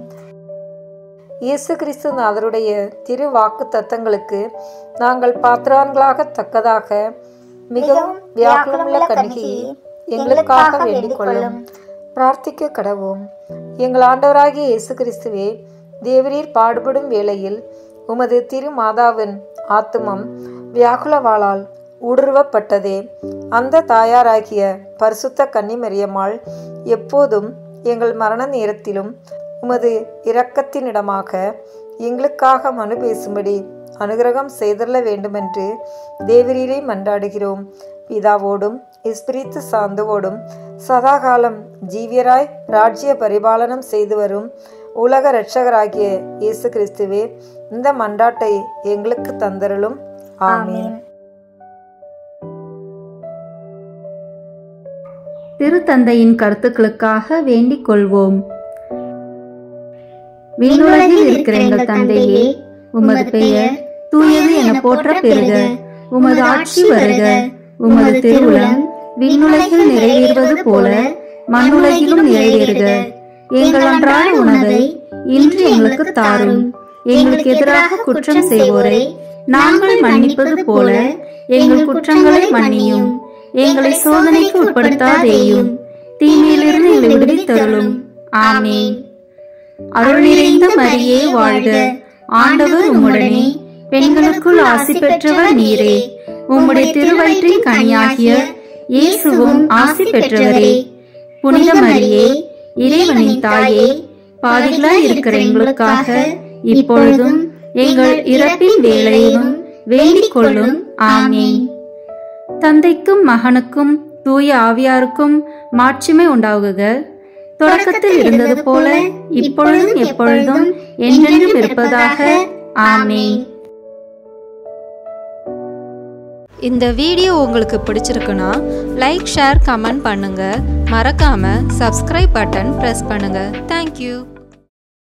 இயேசு கிறிஸ்துநாதருடைய திரு வாக்கு தத்தங்களுக்கு நாங்கள் பாத்திரவான்களாகத்தக்கதாக மிகவும் வியாக்குலமுள்ள கன்னிகையை எங்களுக்காக வேண்டிக் கொள்ளும். பிரார்த்திக்க கடவோம். எங்கள் ஆண்டவராகிய இயேசு கிறிஸ்துவே, தேவரீர் பாடுபடும் வேளையில் உமது திரு மாதாவின் ஆத்துமம் வியாகுலவாளால் ஊடுருவப்பட்டதே. அந்த தாயாராகிய பரிசுத்த கன்னிமரியம்மாள் எப்போதும் எங்கள் மரண நேரத்திலும் உமது இரக்கத்தினிடமாக எங்களுக்காக மனு பேசும்படி அனுகிரகம் செய்தள்ள வேண்டுமென்று தேவரீரை மன்றாடுகிறோம். பிதாவோடும் இஸ்பிரித்து சாந்துவோடும் சதாகாலம் ஜீவியராய் ராஜ்ய பரிபாலனம் செய்து வரும் உலக இரட்சகராகிய இயேசு கிறிஸ்துவே, இந்த மன்றாட்டை எங்களுக்கு தந்தருளும். ஆமீன். திருத்தந்தையின் கருத்துக்களுக்காக வேண்டிக் கொள்வோம். விண்ணுலகில் இருக்கிற எங்கள் தந்தையே, உமது பெயர் தூயது என போற்ற பெறுக. உமது ஆட்சி வருக. உமது திருவுளம் விண்ணுலகில் நிறைவேறுவது போல மண்ணுலகிலும் நிறைவேறுக. எங்கள் அன்றாட உணவை இன்று எங்களுக்கு தாரும். எங்களுக்கு எதிராக குற்றம் செய்வோரை நாங்கள் மன்னிப்பது போல எங்கள் குற்றங்களை மன்னியும். எங்களை சோதனைக்கு உட்படுத்தாதேயும், தீமையிலிருந்து எங்களை விடுவித்தருளும். ஆமீன். அருள் நிறைந்த மரியே வாழ்க. ஆண்டவர் உம்முடனே, பெண்களுக்குள் ஆசி பெற்றவர் நீரே. உம்முடைய திருவயிற்றின் கனியாகிய இயேசுவும் ஆசி பெற்றவரே. புனித மரியே, இறைவனின் தாயே, பாவிகளாய் இருக்கிற எங்களுக்காக இப்பொழுதும் எங்கள் இறப்பின் வேளையிலும் வேண்டிக் கொள்ளும். ஆமீன். தந்தைக்கும் மகனுக்கும் தூய ஆவியாருக்கும் மாட்சிமை உண்டாகுக. தொடக்கத்தில் இருந்தது போல இப்பொழுதும் எப்பொழுதும் என்றென்றும் இருப்பதாக. ஆமீன். இந்த வீடியோ உங்களுக்கு பிடிச்சிருக்குன்னா லைக், ஷேர், கமெண்ட் பண்ணுங்க. மறக்காம சப்ஸ்கிரைப் பட்டன் பிரஸ் பண்ணுங்க. தேங்க்யூ.